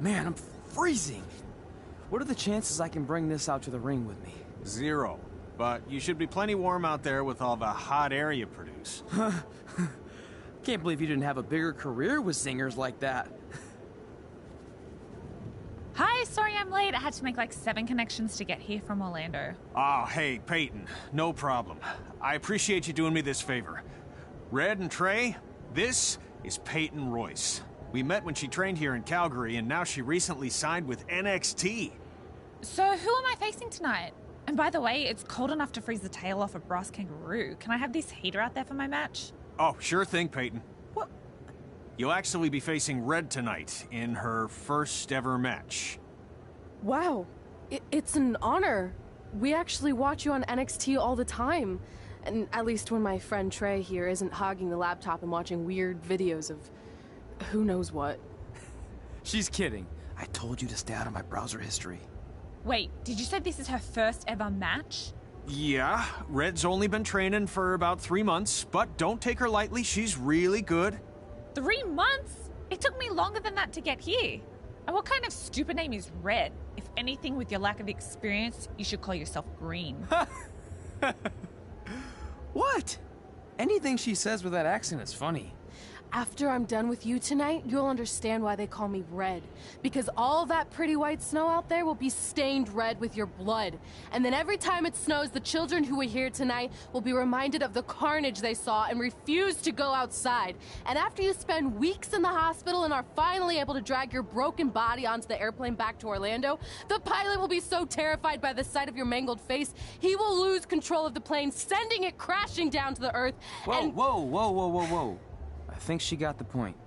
Man, I'm freezing. What are the chances I can bring this out to the ring with me? 0. But you should be plenty warm out there with all the hot air you produce. Can't believe you didn't have a bigger career with zingers like that. Hi, sorry I'm late. I had to make like 7 connections to get here from Orlando. Oh, hey, Peyton. No problem. I appreciate you doing me this favor. Red and Trey, this is Peyton Royce. We met when she trained here in Calgary, and now she recently signed with NXT. So who am I facing tonight? And by the way, it's cold enough to freeze the tail off a brass kangaroo. Can I have this heater out there for my match? Oh, sure thing, Peyton. What? You'll actually be facing Red tonight in her first ever match. Wow, it's an honor. We actually watch you on NXT all the time. And at least when my friend Trey here isn't hogging the laptop and watching weird videos of who knows what. She's kidding. I told you to stay out of my browser history. Wait, did you say this is her first ever match? Yeah, Red's only been training for about 3 months, but don't take her lightly, she's really good. 3 months? It took me longer than that to get here. And what kind of stupid name is Red? If anything, with your lack of experience, you should call yourself Green. What? Anything she says with that accent is funny. After I'm done with you tonight, you'll understand why they call me Red. Because all that pretty white snow out there will be stained red with your blood. And then every time it snows, the children who were here tonight will be reminded of the carnage they saw and refuse to go outside. And after you spend weeks in the hospital and are finally able to drag your broken body onto the airplane back to Orlando, the pilot will be so terrified by the sight of your mangled face, he will lose control of the plane, sending it crashing down to the earth. Whoa. I think she got the point.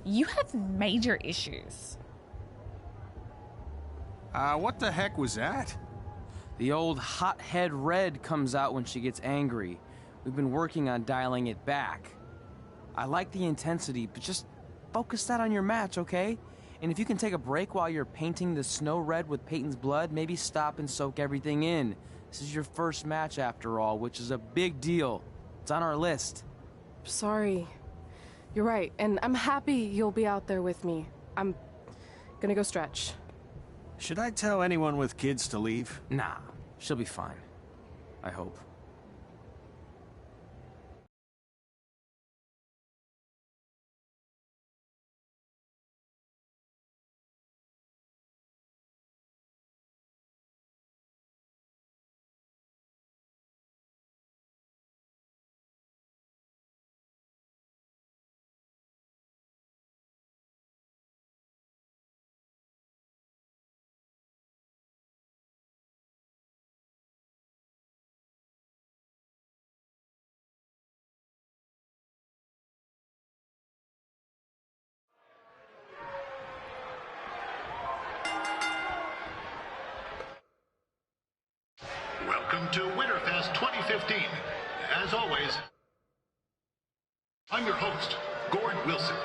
You have major issues. What the heck was that? The old hothead Red comes out when she gets angry. We've been working on dialing it back. I like the intensity, but just focus that on your match, okay? And if you can take a break while you're painting the snow red with Peyton's blood, maybe stop and soak everything in. This is your first match after all, which is a big deal. It's on our list. Sorry. You're right, and I'm happy you'll be out there with me. I'm gonna go stretch. Should I tell anyone with kids to leave? Nah, she'll be fine. I hope. Welcome to Winterfest 2015. As always, I'm your host, Gord Wilson.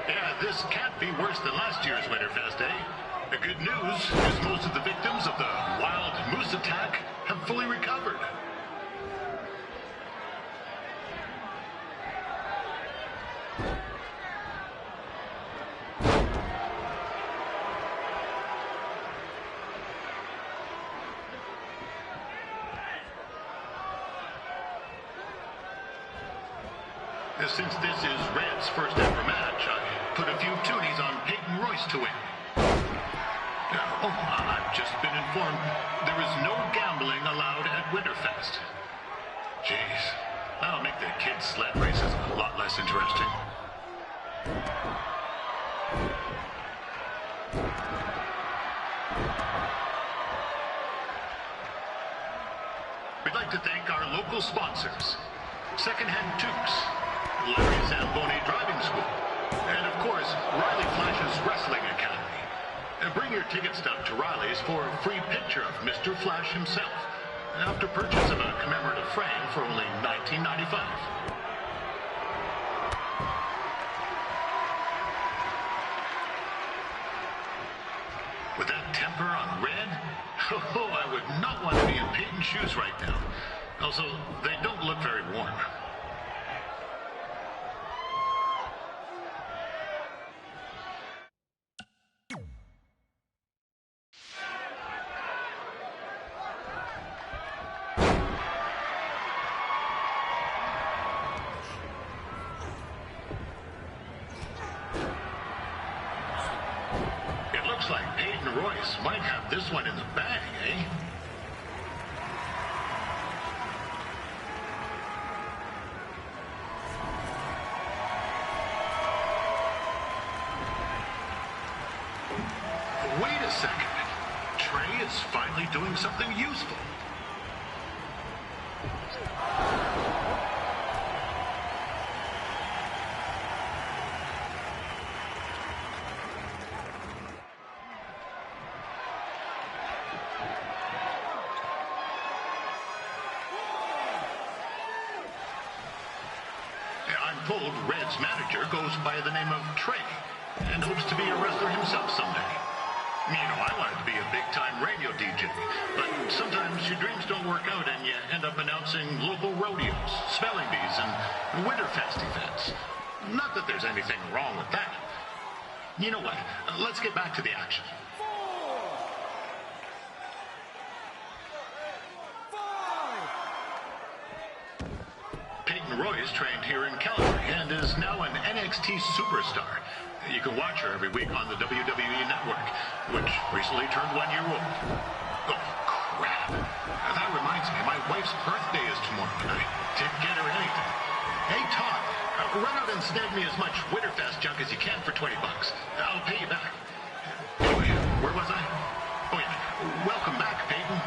Yeah, this can't be worse than last year's Winterfest, eh? The good news is most of the victims of the wild moose attack have fully recovered. Since this is Red's first ever match, I put a few toonies on Peyton Royce to win. I've just been informed there is no gambling allowed at Winterfest. Jeez, that'll make the kids' sled races a lot less interesting. We'd like to thank our local sponsors, Secondhand Tukes, Larry Zamboni Driving School, and of course, Riley Flash's Wrestling Academy. And bring your ticket stub to Riley's for a free picture of Mr. Flash himself, after purchase of a commemorative frame for only $19.95. With that temper on Red, oh, I would not want to be in Peyton's shoes right now. Also, they don't look very warm. It looks like Peyton Royce might have this one in the bag, eh? Wait a second. Trey is finally doing something useful. I'm told Red's manager goes by the name of Trey and hopes to be a wrestler himself someday. You know, I wanted to be a big-time radio DJ, but sometimes your dreams don't work out and you end up announcing local rodeos, spelling bees, and Winterfest events. Not that there's anything wrong with that. You know what? Let's get back to the action. Peyton Royce trained here in Calgary and is now an NXT superstar. You can watch her every week on the WWE Network, which recently turned 1 year old. Oh, crap. That reminds me, my wife's birthday is tomorrow, and I didn't get her anything. Hey, Todd, run out and snag me as much Winterfest junk as you can for $20. I'll pay you back. Anyway, where was I? Oh, yeah. Welcome back, Peyton.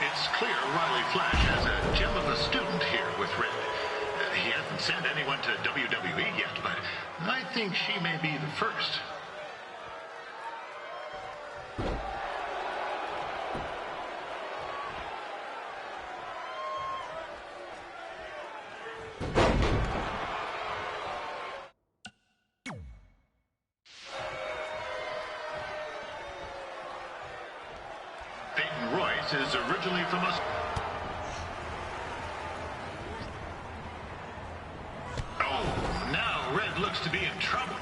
It's clear Riley Flash has a gem of a student here with Red. He hasn't sent anyone to WWE yet, but I think she may be the first. Peyton Royce is originally from us. Oh, now Red looks to be in trouble.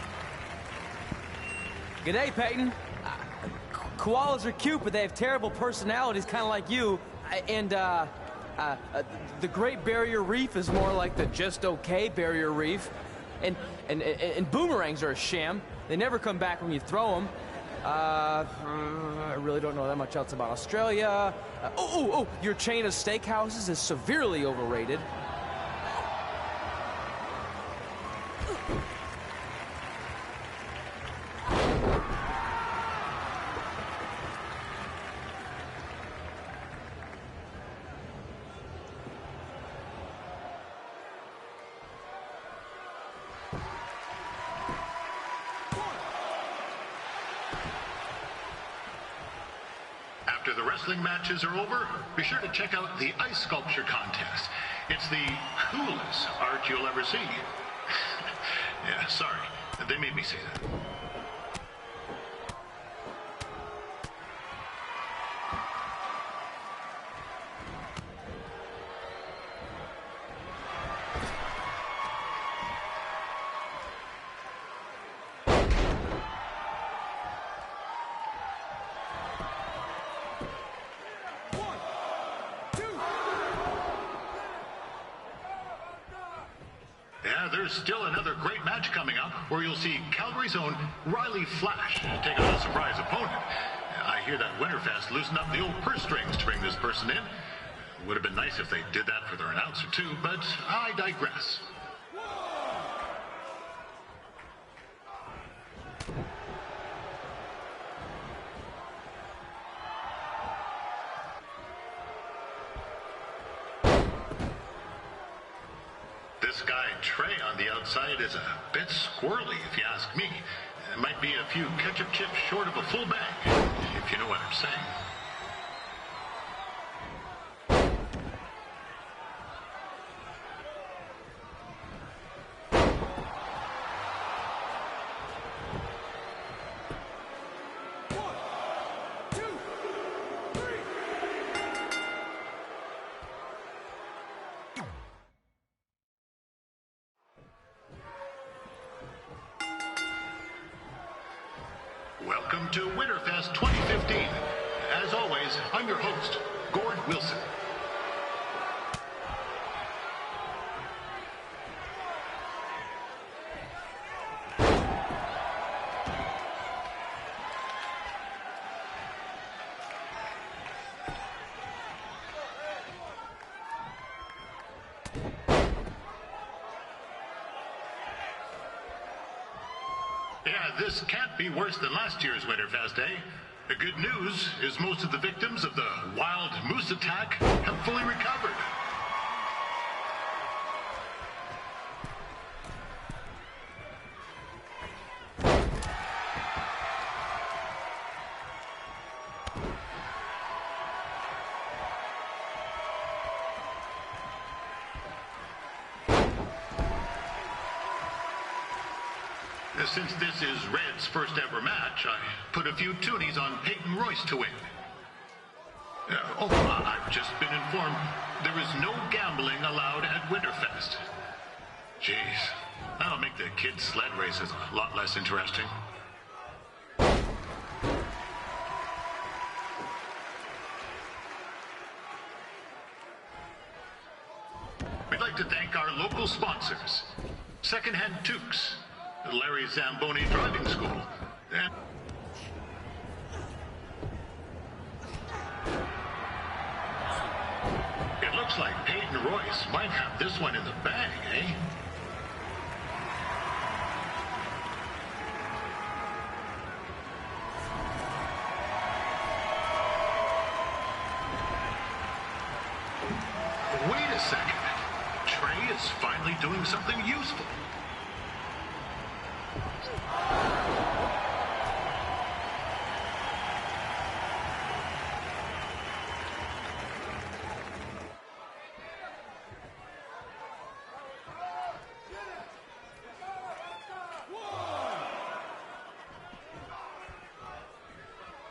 G'day, Peyton. Koalas are cute, but they have terrible personalities, kind of like you. The Great Barrier Reef is more like the just okay Barrier Reef. And boomerangs are a sham. They never come back when you throw them. I really don't know that much else about Australia. Your chain of steakhouses is severely overrated. After the wrestling matches are over, be sure to check out the ice sculpture contest. It's the coolest art you'll ever see. Yeah, sorry. They made me say that. Yeah, there's still another great match coming up where you'll see Calgary's own Riley Flash take on a surprise opponent. I hear that Winterfest loosened up the old purse strings to bring this person in. Would have been nice if they did that for their announcer too, but I digress. This guy Trey on the outside is a bit squirrely, if you ask me. It might be a few ketchup chips short of a full bag, if you know what I'm saying. Welcome to Winterfest 2015. As always, I'm your host, Gord Wilson. Yeah, this can't be worse than last year's Winterfest, eh? The good news is most of the victims of the wild moose attack have fully recovered. Since this is Red's first ever match, I put a few toonies on Peyton Royce to win. I've just been informed there is no gambling allowed at Winterfest. Jeez, that'll make the kids' sled races a lot less interesting. We'd like to thank our local sponsors, Secondhand Toques, Larry Zamboni Driving School, and it looks like Peyton Royce might have this one in the bag, eh? Wait a second. Trey is finally doing something useful.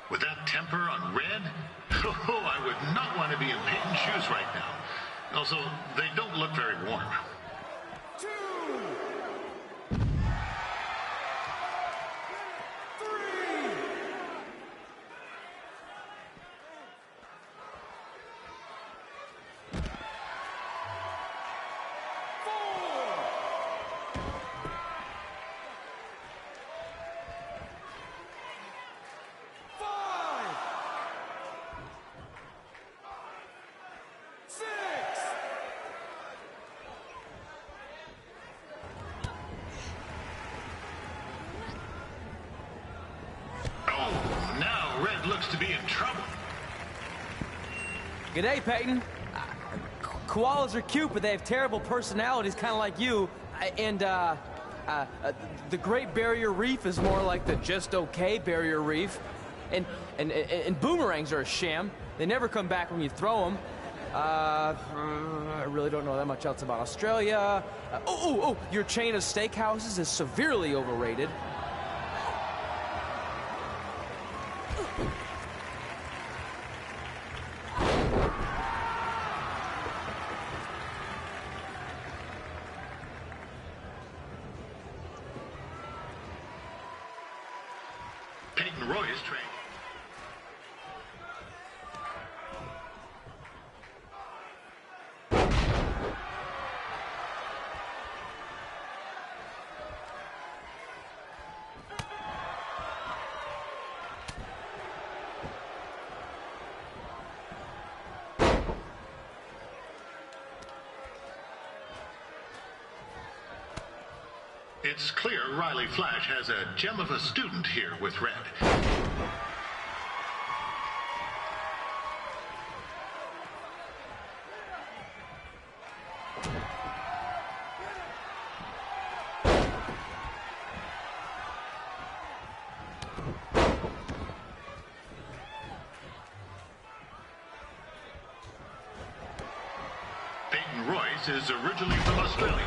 With that temper on Red, I would not want to be in Peyton's shoes right now. Also, they don't look very warm. Looks to be in trouble. G'day, Peyton. Koalas are cute, but they have terrible personalities, kind of like you. The Great Barrier Reef is more like the just okay Barrier Reef. And boomerangs are a sham. They never come back when you throw them. I really don't know that much else about Australia. Your chain of steakhouses is severely overrated. Peyton Royce trained. It's clear Riley Flash has a gem of a student here with Red. Peyton Royce is originally from Australia,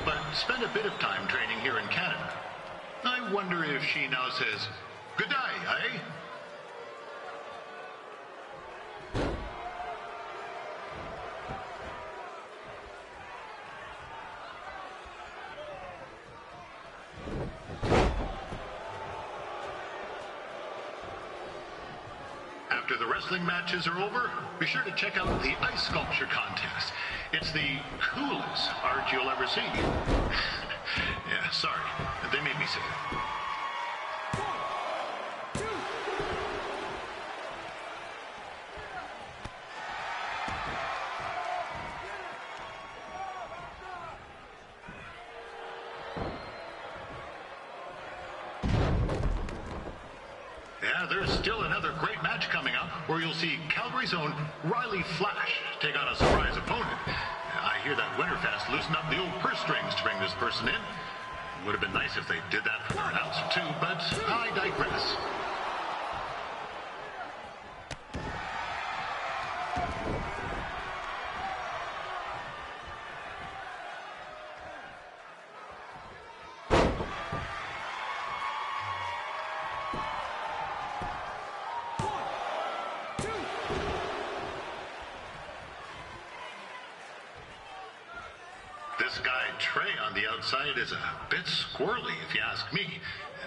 but spent a bit of time training here in Canada. I wonder if she now says, "Good day, eh?" After the wrestling matches are over, be sure to check out the ice sculpture contest. It's the coolest art you'll ever see. Yeah, sorry. They made me say it. Yeah, there's still another great match coming up where you'll see Calgary's own Riley Flash take on a surprise opponent. I hear that Winterfest loosened up the old purse strings to bring this person in. Would have been nice if they did that for their announcer too, but I digress. This guy Trey on the outside is a bit squirrely, if you ask me.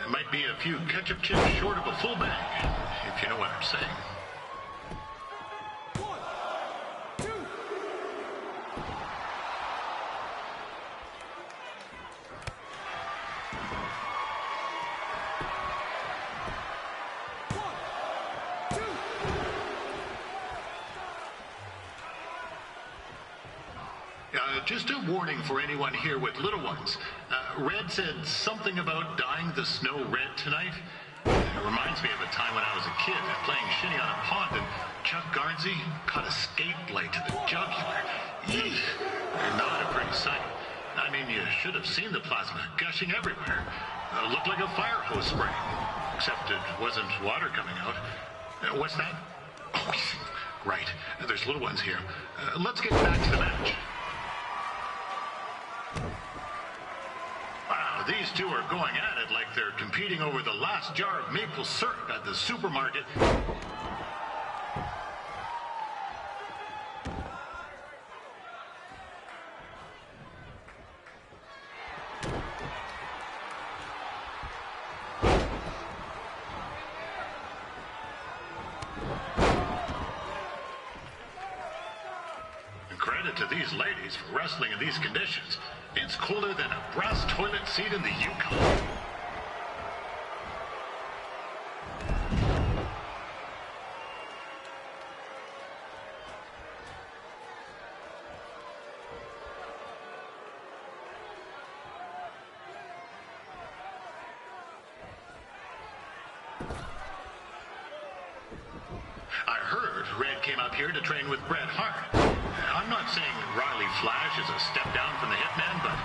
Might be a few ketchup chips short of a full bag, if you know what I'm saying. Just a warning for anyone here with little ones. Red said something about dyeing the snow red tonight. It reminds me of a time when I was a kid playing shinny on a pond and Chuck Garnsey caught a skate blade to the jugular. Eesh, not a pretty sight. I mean, you should have seen the plasma gushing everywhere. Looked like a fire hose spraying, except it wasn't water coming out. What's that? Oh, right. There's little ones here. Let's get back to the match. Wow, these two are going at it like they're competing over the last jar of maple syrup at the supermarket. Credit to these ladies for wrestling in these conditions. It's colder than a brass toilet seat in the Yukon. I heard Red came up here to train with Bret Hart. I'm not saying Riley Flash is a step down from the Hitman, but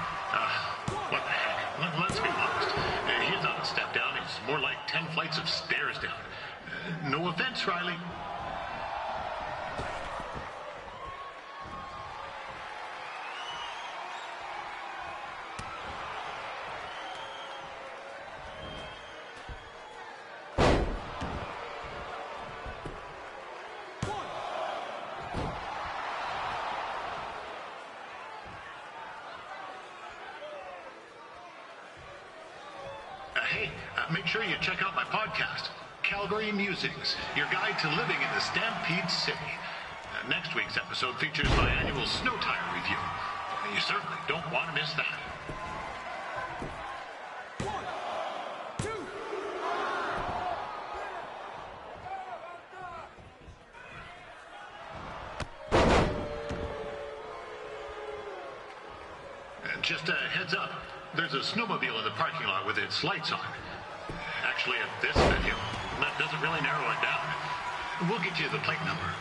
what the heck? Let's be honest. He's not a step down. He's more like 10 flights of stairs down. No offense, Riley. Hey, make sure you check out my podcast, Calgary Musings, your guide to living in the Stampede City. Next week's episode features my annual snow tire review. You certainly don't want to miss that. Just a heads up, there's a snowmobile in the parking lot with its lights on. Actually, at this venue, that doesn't really narrow it down. We'll get you the plate number.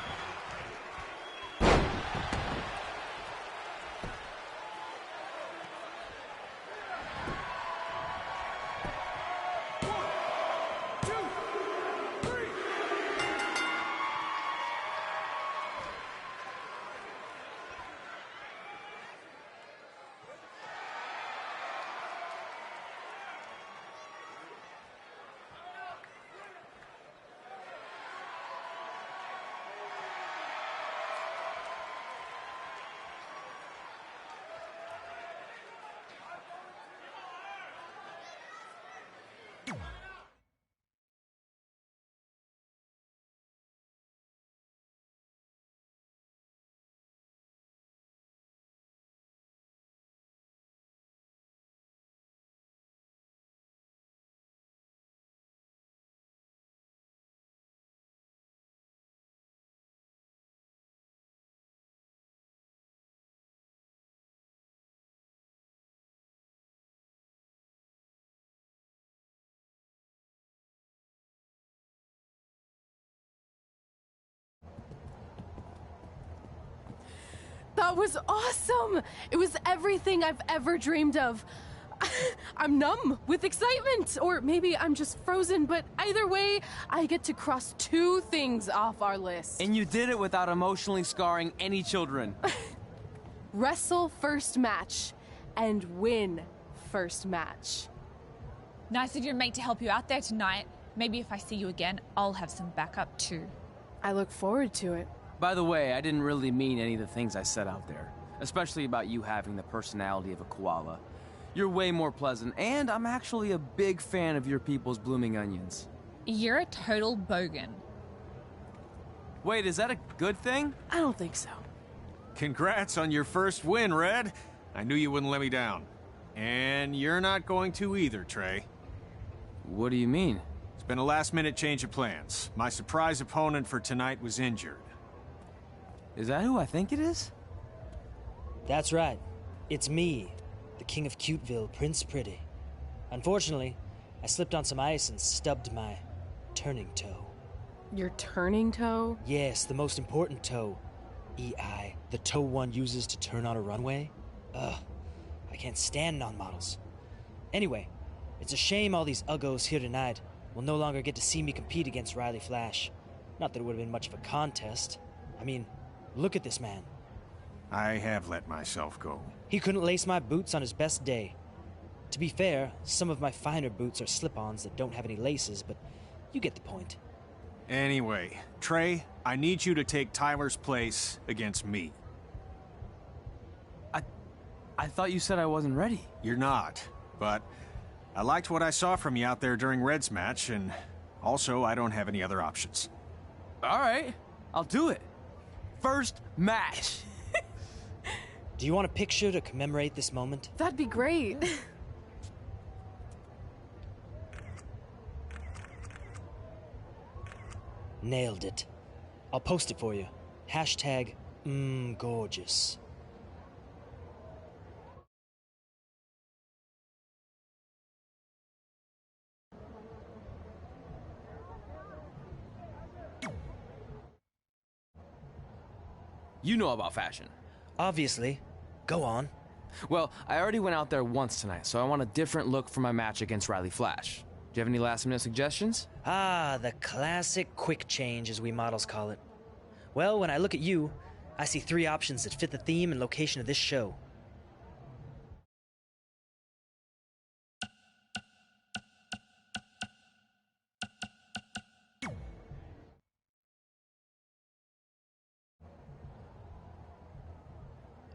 That was awesome! It was everything I've ever dreamed of. I'm numb with excitement, or maybe I'm just frozen, but either way, I get to cross 2 things off our list. And you did it without emotionally scarring any children. Wrestle first match and win first match. Nice of your mate to help you out there tonight. Maybe if I see you again, I'll have some backup too. I look forward to it. By the way, I didn't really mean any of the things I said out there, especially about you having the personality of a koala. You're way more pleasant, and I'm actually a big fan of your people's blooming onions. You're a total bogan. Wait, is that a good thing? I don't think so. Congrats on your first win, Red. I knew you wouldn't let me down. And you're not going to either, Trey. What do you mean? It's been a last-minute change of plans. My surprise opponent for tonight was injured. Is that who I think it is? That's right. It's me, the King of Cuteville, Prince Pretty. Unfortunately, I slipped on some ice and stubbed my turning toe. Your turning toe? Yes, the most important toe. EI, the toe one uses to turn on a runway. Ugh, I can't stand non-models. Anyway, it's a shame all these uggos here tonight will no longer get to see me compete against Riley Flash. Not that it would have been much of a contest. I mean, look at this man. I have let myself go. He couldn't lace my boots on his best day. To be fair, some of my finer boots are slip-ons that don't have any laces, but you get the point. Anyway, Trey, I need you to take Tyler's place against me. I thought you said I wasn't ready. You're not, but I liked what I saw from you out there during Red's match, and also I don't have any other options. All right, I'll do it. First match. Do you want a picture to commemorate this moment? That'd be great. Nailed it. I'll post it for you. Hashtag gorgeous. You know about fashion. Obviously. Go on. Well, I already went out there once tonight, so I want a different look for my match against Riley Flash. Do you have any last-minute suggestions? Ah, the classic quick change, as we models call it. Well, when I look at you, I see 3 options that fit the theme and location of this show.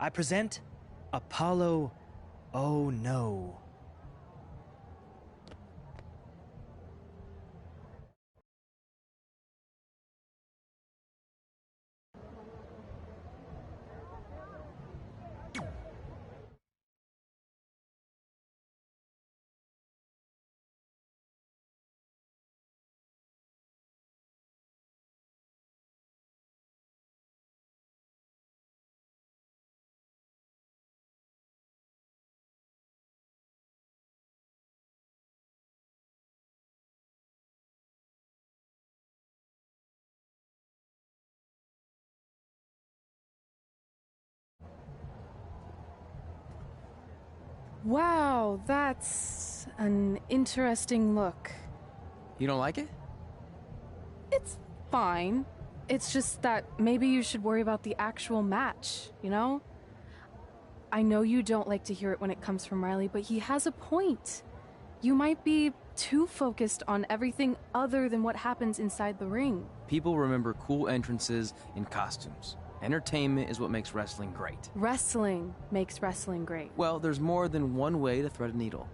I present Apollo Oh No. Wow, that's an interesting look. You don't like it? It's fine. It's just that maybe you should worry about the actual match, you know? I know you don't like to hear it when it comes from Riley, but he has a point. You might be too focused on everything other than what happens inside the ring. People remember cool entrances and costumes. Entertainment is what makes wrestling great. Wrestling makes wrestling great. Well, there's more than one way to thread a needle.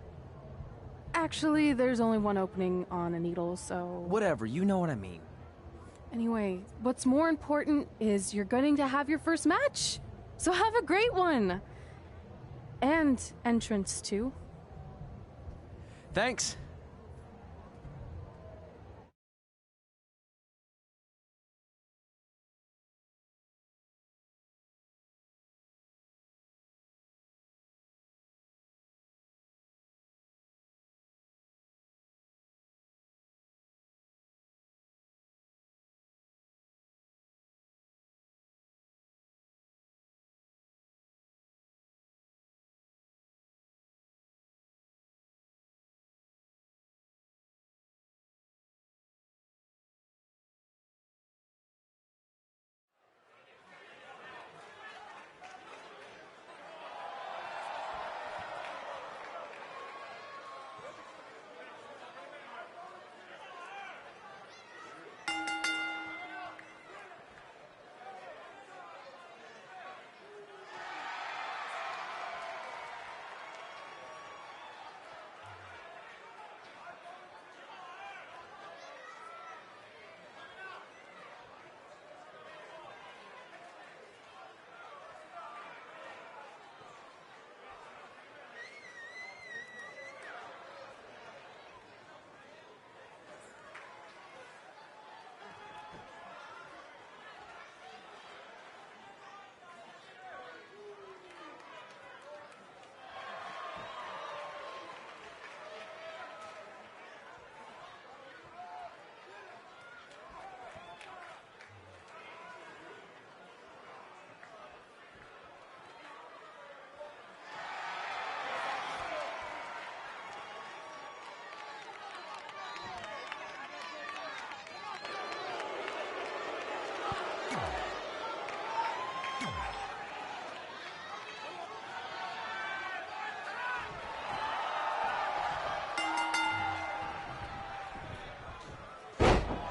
Actually, there's only one opening on a needle, so... Whatever, you know what I mean. Anyway, what's more important is you're going to have your first match. So have a great one. And entrance, too. Thanks.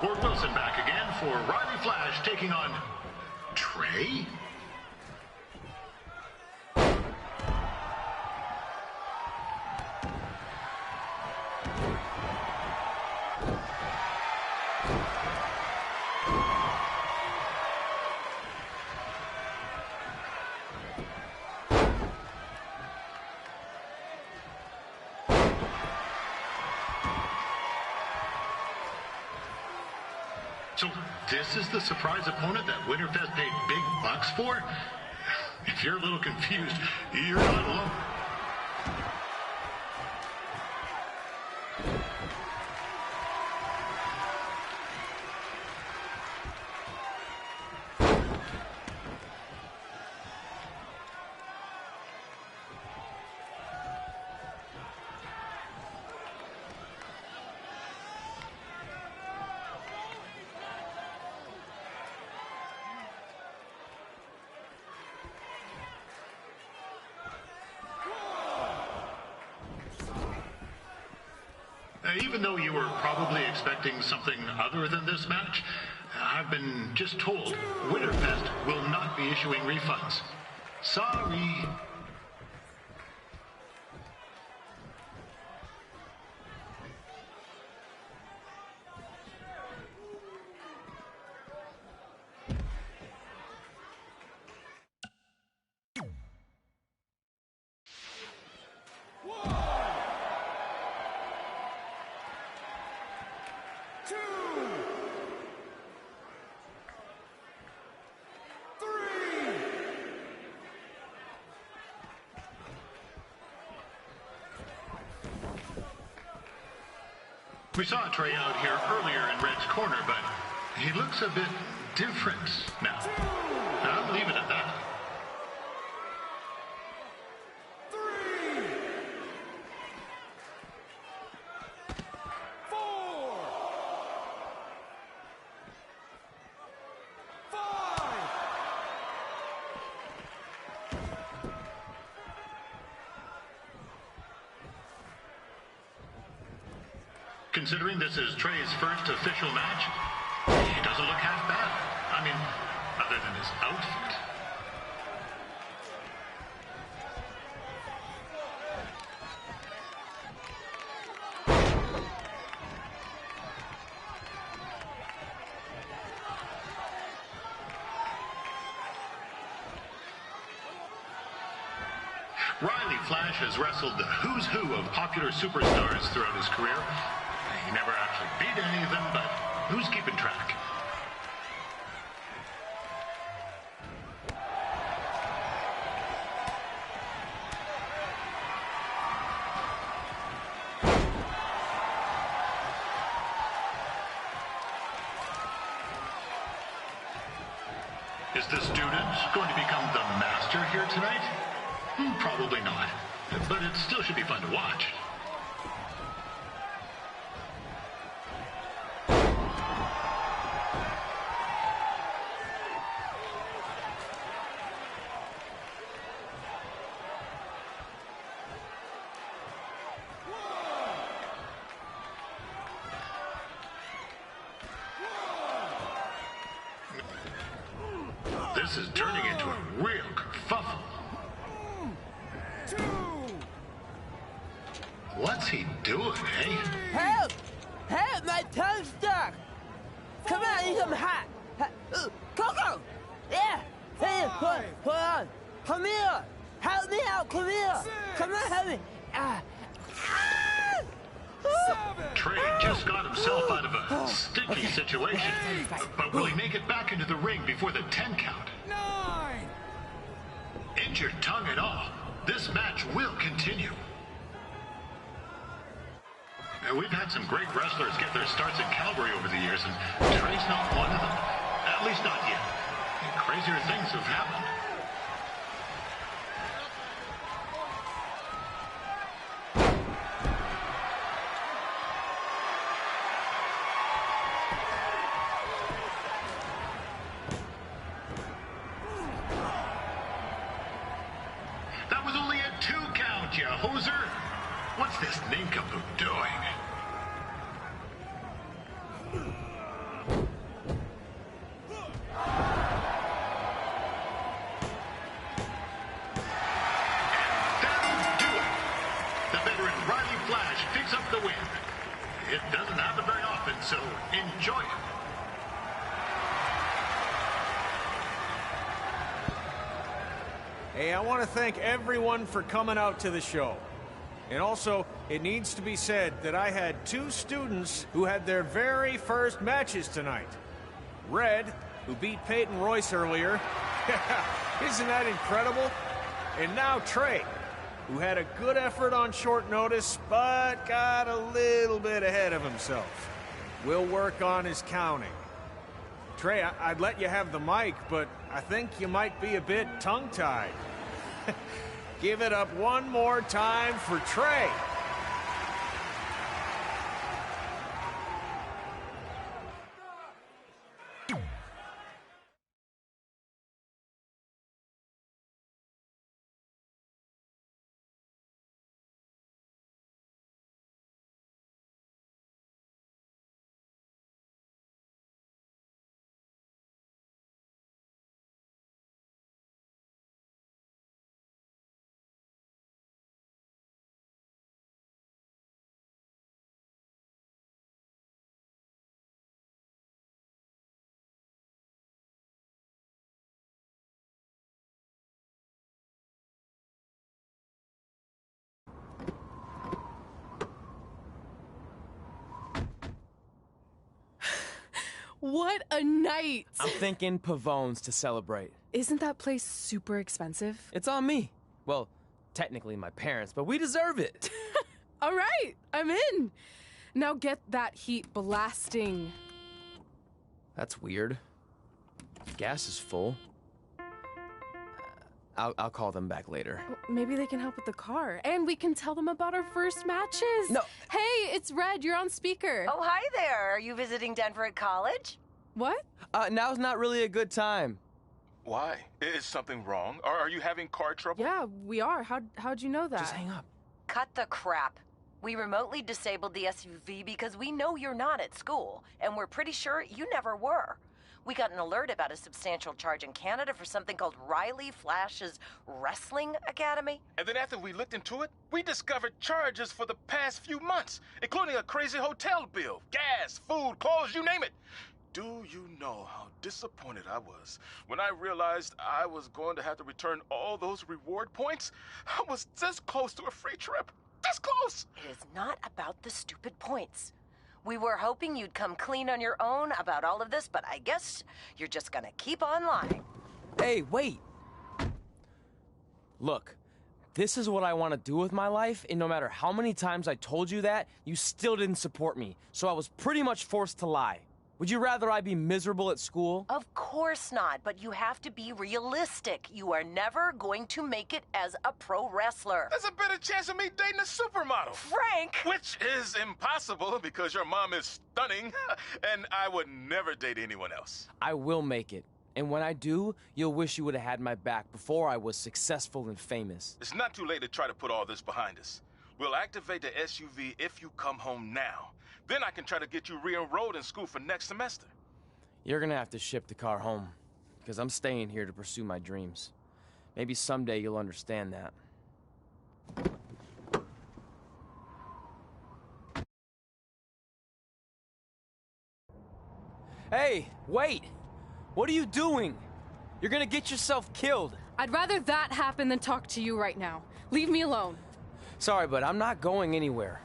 Fort Wilson back again for Riley Flash taking on Trey. So this is the surprise opponent that Winterfest paid big bucks for? If you're a little confused, you're not alone. Even though you were probably expecting something other than this match, I've been just told Winterfest will not be issuing refunds. Sorry. We saw Trey out here earlier in Red's corner, but he looks a bit different now. I'll leave it at that. Considering this is Trey's first official match, he doesn't look half bad. I mean, other than his outfit. Riley Flash has wrestled the who's who of popular superstars throughout his career. He never actually beat any of them, but who's keeping track? Is the student going to become the master here tonight? Probably not, but it still should be fun to watch. This is turning into a real kerfuffle. What's he doing, eh? Help! Help! My tongue's stuck! Come on, I need some hot! Coco! Yeah! Hey, hold on! Come here! Help me out! Come here! Come on, help me! Trey just got himself out of a sticky situation, but will he make it back into the ring before the 10 count? 9! Injured tongue and all, this match will continue. We've had some great wrestlers get their starts in Calgary over the years, and Trey's not one of them. At least not yet. And crazier things have happened. That was only a 2 count, you hoser. What's this nincompoop doing? picks up the win. It doesn't happen very often, so enjoy it. Hey, I want to thank everyone for coming out to the show. And also, it needs to be said that I had 2 students who had their very first matches tonight. Red, who beat Peyton Royce earlier. Isn't that incredible? And now Trey, who had a good effort on short notice, but got a little bit ahead of himself. We'll work on his counting. Trey, I'd let you have the mic, but I think you might be a bit tongue-tied. Give it up one more time for Trey. What a night! I'm thinking Pavone's to celebrate. Isn't that place super expensive? It's on me. Well, technically my parents, but we deserve it. All right, I'm in. Now get that heat blasting. That's weird. Gas is full. I'll call them back later. Maybe they can help with the car. And we can tell them about our first matches. No. Hey, it's Red. You're on speaker. Oh, hi there. Are you visiting Denver at college? What? Now's not really a good time. Why? Is something wrong? Are you having car trouble? Yeah, we are. How'd you know that? Just hang up. Cut the crap. We remotely disabled the SUV because we know you're not at school, and we're pretty sure you never were. We got an alert about a substantial charge in Canada for something called Riley Flash's Wrestling Academy. And then after we looked into it, we discovered charges for the past few months, including a crazy hotel bill, gas, food, clothes, you name it. Do you know how disappointed I was when I realized I was going to have to return all those reward points? I was this close to a free trip. This close! It is not about the stupid points. We were hoping you'd come clean on your own about all of this, but I guess you're just gonna keep on lying. Hey, wait. Look, this is what I want to do with my life, and no matter how many times I told you that, you still didn't support me, so I was pretty much forced to lie. Would you rather I be miserable at school? Of course not, but you have to be realistic. You are never going to make it as a pro wrestler. There's a better chance of me dating a supermodel. Frank! Which is impossible because your mom is stunning, and I would never date anyone else. I will make it. And when I do, you'll wish you would have had my back before I was successful and famous. It's not too late to try to put all this behind us. We'll activate the SUV if you come home now. Then I can try to get you re-enrolled in school for next semester. You're gonna have to ship the car home, because I'm staying here to pursue my dreams. Maybe someday you'll understand that. Hey, wait! What are you doing? You're gonna get yourself killed. I'd rather that happen than talk to you right now. Leave me alone. Sorry, but I'm not going anywhere.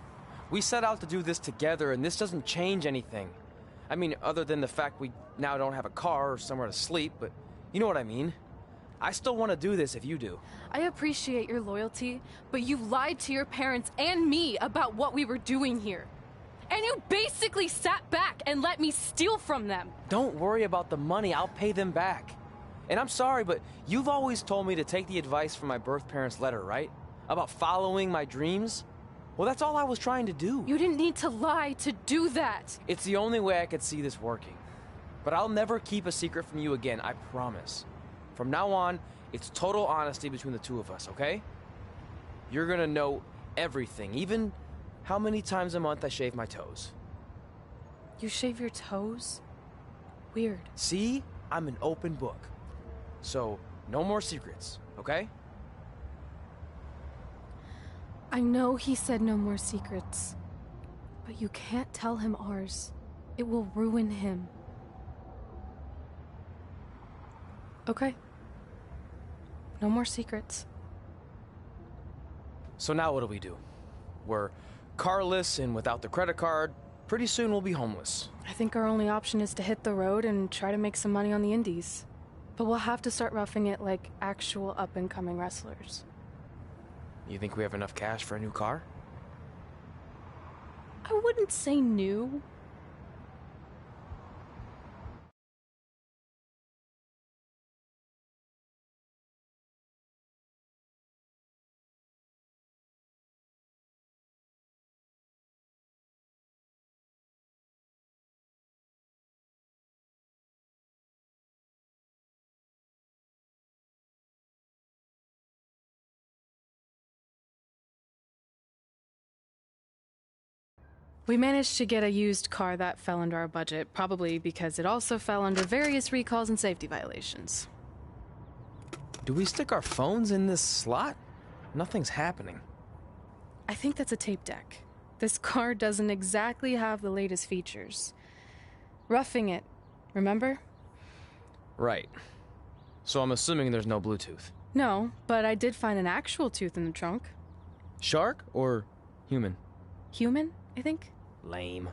We set out to do this together, and this doesn't change anything. I mean, other than the fact we now don't have a car or somewhere to sleep, but you know what I mean. I still want to do this if you do. I appreciate your loyalty, but you lied to your parents and me about what we were doing here. And you basically sat back and let me steal from them. Don't worry about the money, I'll pay them back. And I'm sorry, but you've always told me to take the advice from my birth parents' letter, right? About following my dreams? Well, that's all I was trying to do. You didn't need to lie to do that. It's the only way I could see this working. But I'll never keep a secret from you again, I promise. From now on, it's total honesty between the two of us, okay? You're gonna know everything, even how many times a month I shave my toes. You shave your toes? Weird. See? I'm an open book. So, no more secrets, okay? I know he said no more secrets, But you can't tell him ours. It will ruin him. Okay. No more secrets. So now what do? We're carless and without the credit card. Pretty soon we'll be homeless. I think our only option is to hit the road and try to make some money on the indies. But we'll have to start roughing it like actual up-and-coming wrestlers. You think we have enough cash for a new car? I wouldn't say new. We managed to get a used car that fell under our budget, probably because it also fell under various recalls and safety violations. Do we stick our phones in this slot? Nothing's happening. I think that's a tape deck. This car doesn't exactly have the latest features. Roughing it, remember? Right. So I'm assuming there's no Bluetooth. No, but I did find an actual tooth in the trunk. Shark or human? Human, I think. Lame.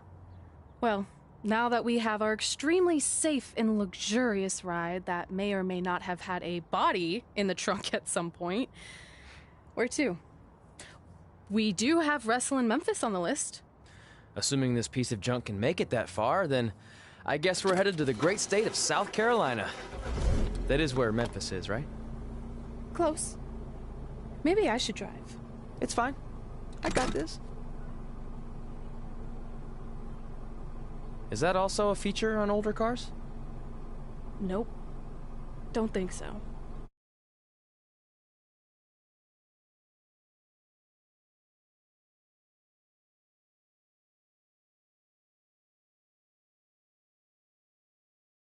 Well, now that we have our extremely safe and luxurious ride that may or may not have had a body in the trunk at some point, where to? We do have Wrestle in Memphis on the list. Assuming this piece of junk can make it that far, then I guess we're headed to the great state of South Carolina. That is where Memphis is, right? Close. Maybe I should drive. It's fine. I got this. Is that also a feature on older cars? Nope. Don't think so.